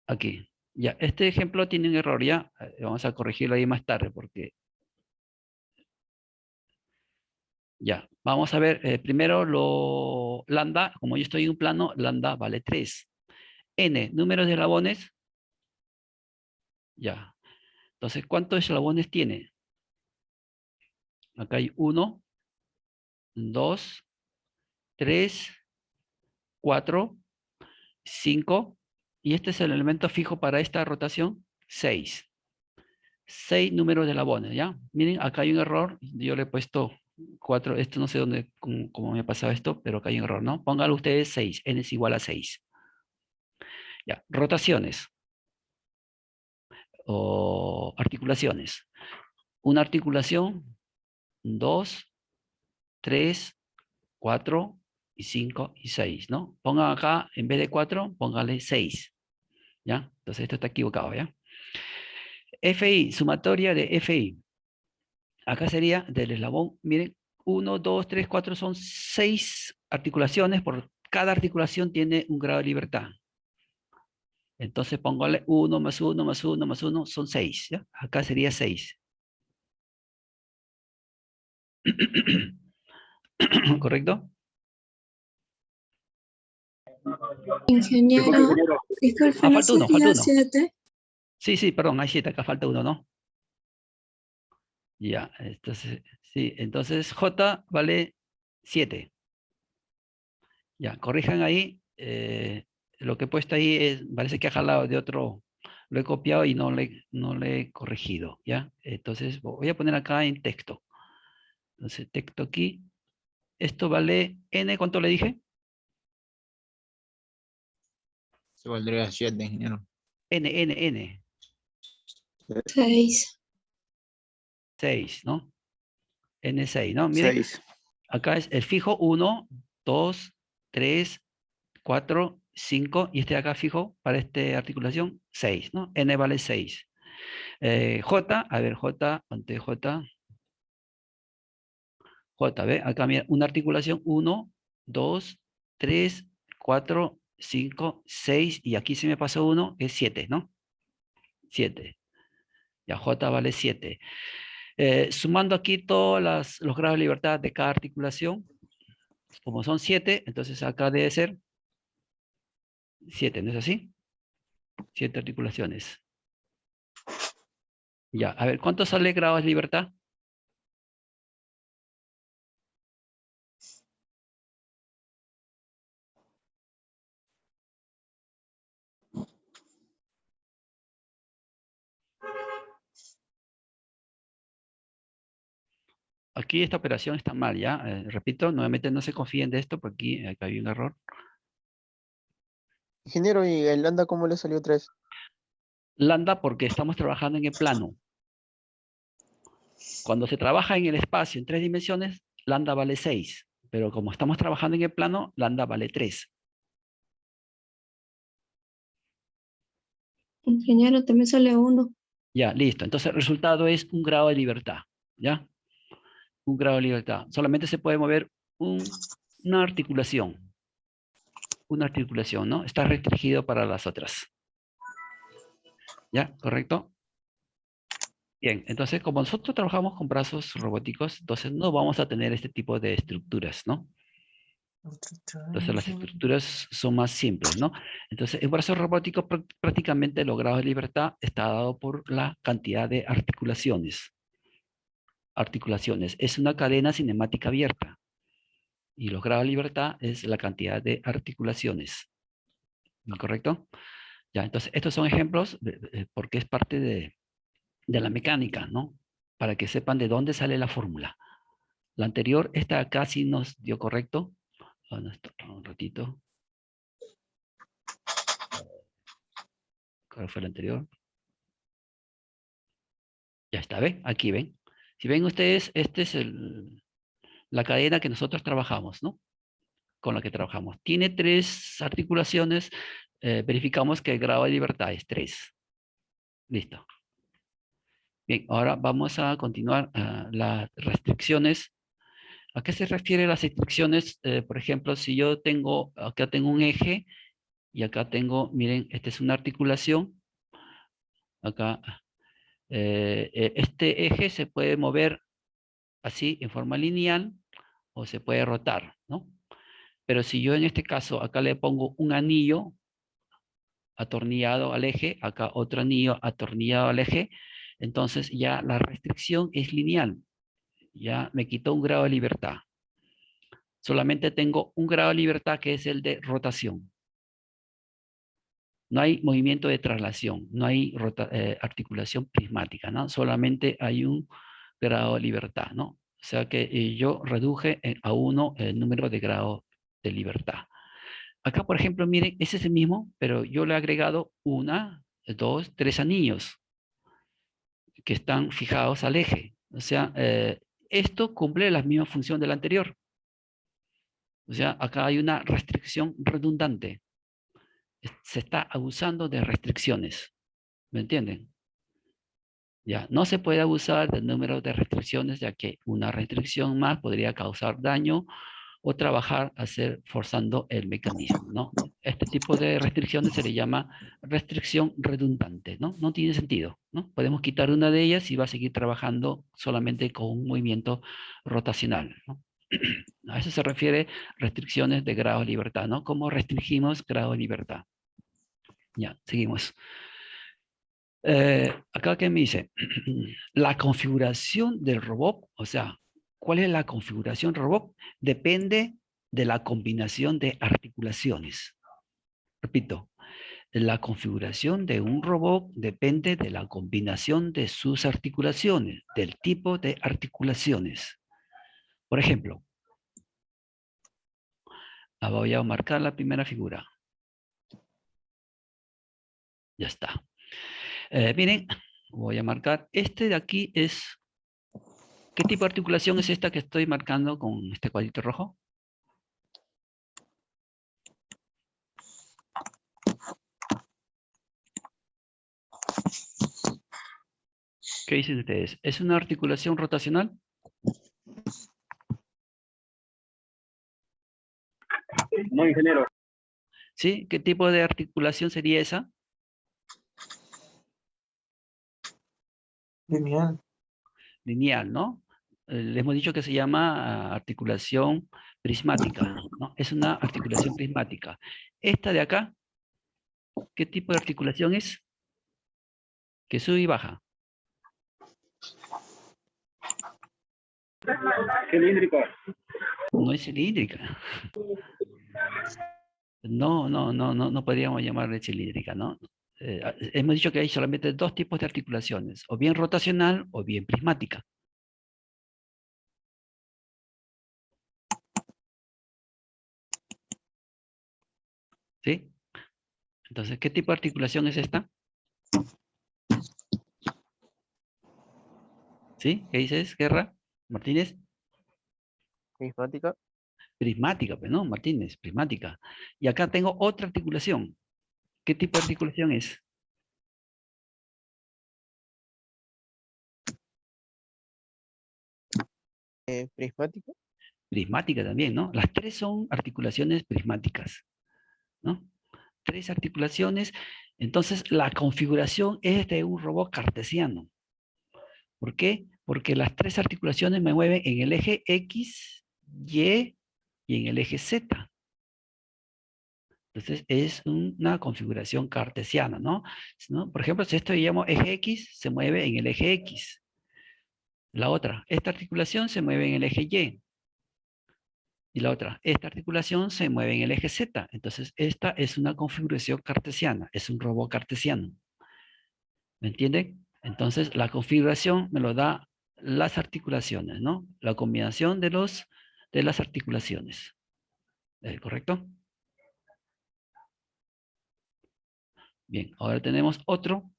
aquí. Ya, este ejemplo tiene un error ya. Vamos a corregirlo ahí más tarde porque... Ya, vamos a ver primero lo lambda. Como yo estoy en un plano, lambda vale 3. N, números de eslabones. Ya. Entonces, ¿cuántos eslabones tiene? Acá hay 1, 2, 3, 4, 5. Y este es el elemento fijo para esta rotación, 6. 6 números de eslabones, ¿ya? Miren, acá hay un error. Yo le he puesto 4. Esto no sé dónde, cómo me ha pasado esto, pero acá hay un error, ¿no? Pónganlo ustedes 6. N es igual a 6. Ya, rotaciones. O articulaciones. Una articulación, 2, 3, 4 y 5 y 6, ¿no? Pongan acá, en vez de 4, póngale 6. ¿Ya? Entonces esto está equivocado, ¿ya? FI, sumatoria de FI. Acá sería del eslabón, miren, 1, 2, 3, 4, son 6 articulaciones. Por cada articulación tiene un grado de libertad. Entonces póngale 1 más 1 más 1 más 1 son 6. ¿Ya? Acá sería 6. ¿Correcto? Ingeniero, disculpe, ¿no Falta uno, sería falta uno. 7? Sí, perdón, hay 7, acá falta uno, ¿no? Ya, entonces, sí, entonces J vale 7. Ya, corrijan ahí. Lo que he puesto ahí parece que ha jalado de otro, lo he copiado y no le he corregido, ¿ya? Entonces voy a poner acá en texto. Entonces, texto aquí. Esto vale N, ¿cuánto le dije? Se valdría 7, ingeniero. N. 6. 6, ¿no? N6, ¿no? Miren, 6. acá es el fijo 1, 2, 3, 4, 5, y este de acá fijo para esta articulación 6, ¿no? N vale 6. J, a ver, J, ante J. J, ¿ve? Acá mira, una articulación 1, 2, 3, 4, 5, 6, y aquí se me pasó 1, es 7, ¿no? 7. Ya, J vale 7. Sumando aquí todos los grados de libertad de cada articulación, como son 7, entonces acá debe ser 7, ¿no es así? 7 articulaciones. Ya, a ver, ¿cuánto sale grados de libertad? Aquí esta operación está mal, ¿ya? Repito, nuevamente no se confíen de esto, porque aquí hay un error. Ingeniero, ¿y el lambda cómo le salió 3? Lambda porque estamos trabajando en el plano. Cuando se trabaja en el espacio en 3 dimensiones, lambda vale 6. Pero como estamos trabajando en el plano, lambda vale 3. Ingeniero, también sale 1. Ya, listo. Entonces el resultado es un grado de libertad. ¿Ya? Un grado de libertad. Solamente se puede mover una articulación. Una articulación, ¿no? Está restringido para las otras. ¿Ya? ¿Correcto? Bien, entonces como nosotros trabajamos con brazos robóticos, entonces no vamos a tener este tipo de estructuras, ¿no? Entonces las estructuras son más simples, ¿no? Entonces el brazo robótico prácticamente los grados de libertad está dado por la cantidad de articulaciones. Articulaciones. Es una cadena cinemática abierta. Y los grados de libertad es la cantidad de articulaciones. ¿Correcto? Ya, entonces estos son ejemplos porque es parte de la mecánica, ¿no? Para que sepan de dónde sale la fórmula. La anterior, esta acá sí nos dio correcto. Un ratito. ¿Cuál fue la anterior? Ya está, ¿ven? Aquí ven. Si ven ustedes, esta es la cadena que nosotros trabajamos, ¿no? Con la que trabajamos. Tiene 3 articulaciones. Verificamos que el grado de libertad es 3. Listo. Bien, ahora vamos a continuar las restricciones. ¿A qué se refiere las restricciones? Por ejemplo, si yo tengo, acá tengo un eje y acá tengo, miren, esta es una articulación. Acá, este eje se puede mover así en forma lineal o se puede rotar, ¿no? Pero si yo en este caso acá le pongo un anillo atornillado al eje, acá otro anillo atornillado al eje, entonces ya la restricción es lineal. Ya me quitó un grado de libertad. Solamente tengo un grado de libertad que es el de rotación. No hay movimiento de traslación, no hay articulación prismática, ¿no? Solamente hay un grado de libertad, ¿no? O sea que yo reduje a 1 el número de grados de libertad. Acá, por ejemplo, miren, ese es el mismo, pero yo le he agregado 1, 2, 3 anillos que están fijados al eje. O sea, esto cumple la misma función del anterior. O sea, acá hay una restricción redundante. Se está abusando de restricciones. ¿Me entienden? Ya, no se puede abusar del número de restricciones, ya que una restricción más podría causar daño o trabajar, forzando el mecanismo, ¿no? Este tipo de restricciones se le llama restricción redundante, ¿no? No tiene sentido, ¿no? Podemos quitar una de ellas y va a seguir trabajando solamente con un movimiento rotacional, ¿no? A eso se refiere restricciones de grado de libertad, ¿no? ¿Cómo restringimos grado de libertad? Ya, seguimos. Acá que me dice, la configuración del robot, o sea, ¿cuál es la configuración del robot? Depende de la combinación de articulaciones. Repito, la configuración de un robot depende de la combinación de sus articulaciones, del tipo de articulaciones. Por ejemplo, voy a marcar la primera figura. Ya está. Miren, voy a marcar, este de aquí es, ¿qué tipo de articulación es esta que estoy marcando con este cuadrito rojo? ¿Qué dicen ustedes? ¿Es una articulación rotacional? No, ingeniero. ¿Sí? ¿Qué tipo de articulación sería esa? Lineal. Lineal, ¿no? Le hemos dicho que se llama articulación prismática, ¿no? Es una articulación prismática. Esta de acá, ¿qué tipo de articulación es? Que sube y baja. Cilíndrica. No es cilíndrica. No podríamos llamarle cilíndrica, ¿no? Hemos dicho que hay solamente dos tipos de articulaciones, o bien rotacional o bien prismática. ¿Sí? Entonces, ¿qué tipo de articulación es esta? ¿Sí? ¿Qué dices, Guerra? Martínez. Prismática. Prismática, pues no, Martínez, prismática. Y acá tengo otra articulación. ¿Qué tipo de articulación es? Prismática. Prismática también, ¿no? Las tres son articulaciones prismáticas, ¿no? Tres articulaciones. Entonces, la configuración es de un robot cartesiano. ¿Por qué? Porque las tres articulaciones me mueven en el eje X, Y y en el eje Z. Entonces, es una configuración cartesiana, ¿no? Por ejemplo, si esto llamo eje X, se mueve en el eje X. La otra, esta articulación se mueve en el eje Y. Y la otra, esta articulación se mueve en el eje Z. Entonces, esta es una configuración cartesiana, es un robot cartesiano. ¿Me entienden? Entonces, la configuración me lo da las articulaciones, ¿no? La combinación de las articulaciones. ¿Correcto? Bien, ahora tenemos otro.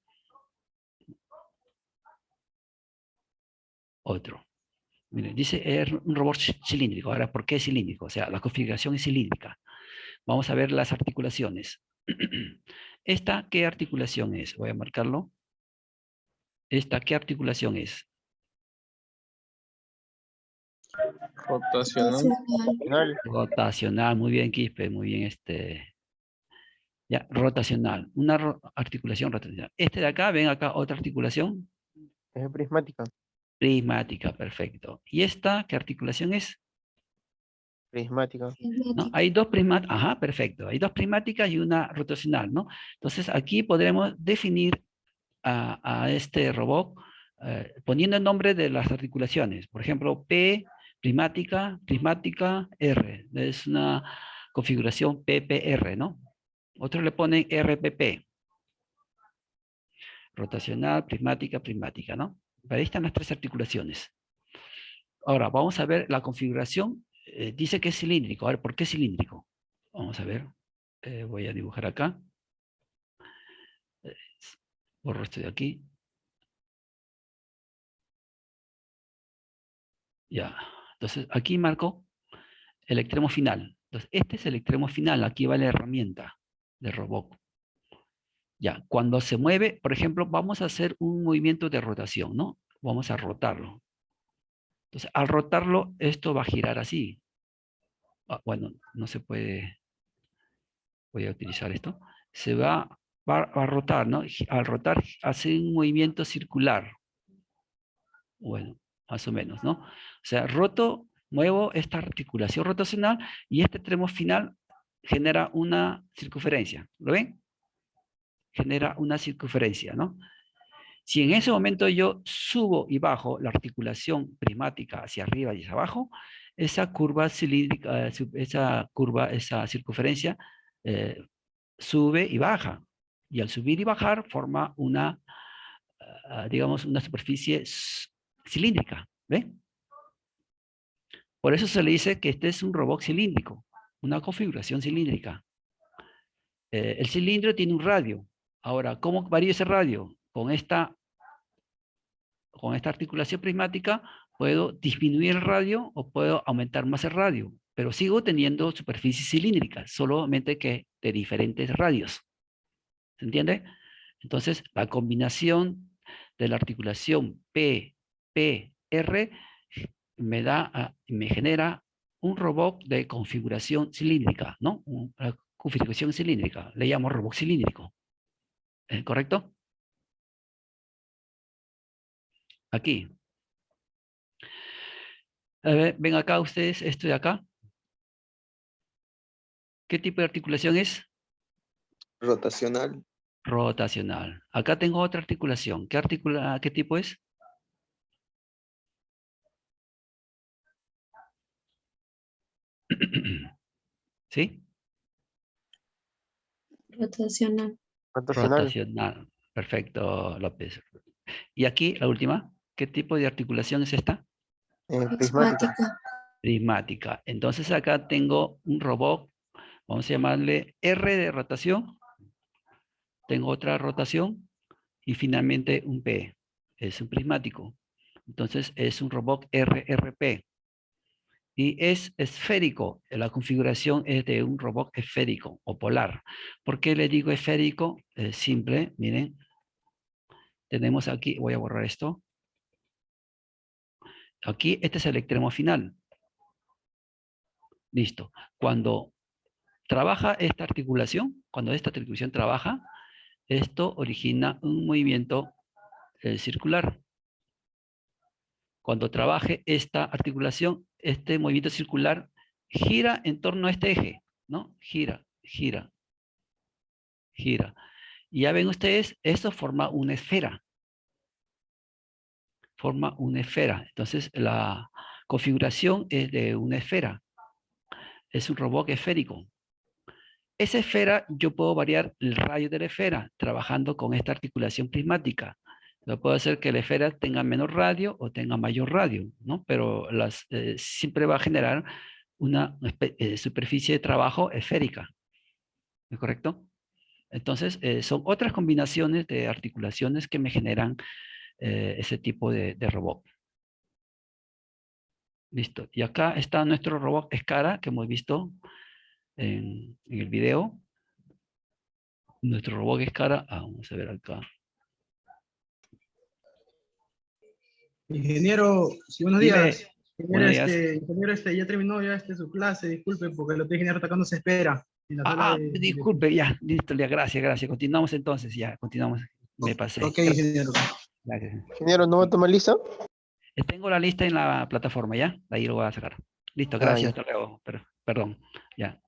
Miren, dice un robot cilíndrico. Ahora, ¿por qué es cilíndrico? O sea, la configuración es cilíndrica. Vamos a ver las articulaciones. ¿Esta qué articulación es? Voy a marcarlo. ¿Esta qué articulación es? Rotacional. Rotacional, muy bien, Quispe, muy bien, ya, rotacional, una articulación rotacional. Este de acá, ven acá otra articulación. Es prismática. Prismática, perfecto. ¿Y esta qué articulación es? Prismática. ¿No? Hay dos prismáticas, ajá, perfecto. Hay dos prismáticas y una rotacional, ¿no? Entonces aquí podremos definir a este robot poniendo el nombre de las articulaciones. Por ejemplo, P, prismática, R. Es una configuración PPR, ¿no? Otros le ponen RPP. Rotacional, prismática, ¿no? Ahí están las tres articulaciones. Ahora, vamos a ver la configuración. Dice que es cilíndrico. A ver, ¿por qué es cilíndrico? Vamos a ver. Voy a dibujar acá. Borro esto de aquí. Ya. Entonces, aquí marco el extremo final. Entonces, este es el extremo final. Aquí va la herramienta del robot. Ya, cuando se mueve, por ejemplo, vamos a hacer un movimiento de rotación, ¿no? Vamos a rotarlo. Entonces, al rotarlo, esto va a girar así. bueno, no se puede, voy a utilizar esto, se va a rotar, ¿no? Al rotar hace un movimiento circular. Bueno, más o menos, ¿no? O sea, muevo esta articulación rotacional y este extremo final genera una circunferencia. ¿Lo ven? Genera una circunferencia, ¿no? Si en ese momento yo subo y bajo la articulación prismática hacia arriba y hacia abajo, esa curva cilíndrica, esa circunferencia sube y baja. Y al subir y bajar forma una, digamos, una superficie cilíndrica. ¿Ven? Por eso se le dice que este es un robot cilíndrico, una configuración cilíndrica. El cilindro tiene un radio. Ahora, ¿cómo varía ese radio? Con esta articulación prismática puedo disminuir el radio o puedo aumentar más el radio, pero sigo teniendo superficies cilíndricas, solamente que de diferentes radios. ¿Se entiende? Entonces, la combinación de la articulación P, R me genera un robot de configuración cilíndrica, ¿no? Una configuración cilíndrica, le llamo robot cilíndrico. ¿Correcto? Aquí. A ver, ven acá ustedes, esto de acá. ¿Qué tipo de articulación es? Rotacional. Rotacional. Acá tengo otra articulación. ¿Qué tipo es? ¿Sí? Rotacional. Rotacional. Perfecto, López. Y aquí, la última. ¿Qué tipo de articulación es esta? Prismática. Prismática. Entonces acá tengo un robot. Vamos a llamarle R de rotación. Tengo otra rotación. Y finalmente un P. Es un prismático. Entonces es un robot RRP. Y es esférico. La configuración es de un robot esférico o polar. ¿Por qué le digo esférico? Es simple, miren. Tenemos aquí, voy a borrar esto. Aquí, este es el extremo final. Listo. Cuando trabaja esta articulación, cuando esta articulación trabaja, esto origina un movimiento circular. Cuando trabaje esta articulación, este movimiento circular gira en torno a este eje, ¿no? Gira, gira, gira. Y ya ven ustedes, eso forma una esfera. Forma una esfera. Entonces, la configuración es de una esfera. Es un robot esférico. Esa esfera, yo puedo variar el radio de la esfera trabajando con esta articulación prismática. Yo puedo hacer que la esfera tenga menor radio o tenga mayor radio, ¿no? Pero siempre va a generar una superficie de trabajo esférica. ¿Es correcto? Entonces, son otras combinaciones de articulaciones que me generan ese tipo de robot. Listo. Y acá está nuestro robot Escara que hemos visto en el video. Nuestro robot Escara. Vamos a ver acá. Ingeniero, sí, buenos Dime. días. Buenos días. Ingeniero, ya terminó ya su clase, disculpe, porque el otro ingeniero acá no se espera. En la sala Disculpe, ya, listo, ya, gracias. Continuamos entonces, ya, continuamos. Me pasé. Ok, ingeniero. Gracias. Ingeniero, ¿no va a tomar lista? Tengo la lista en la plataforma, ¿ya? De ahí lo voy a sacar. Listo, gracias, hasta luego. Perdón, ya.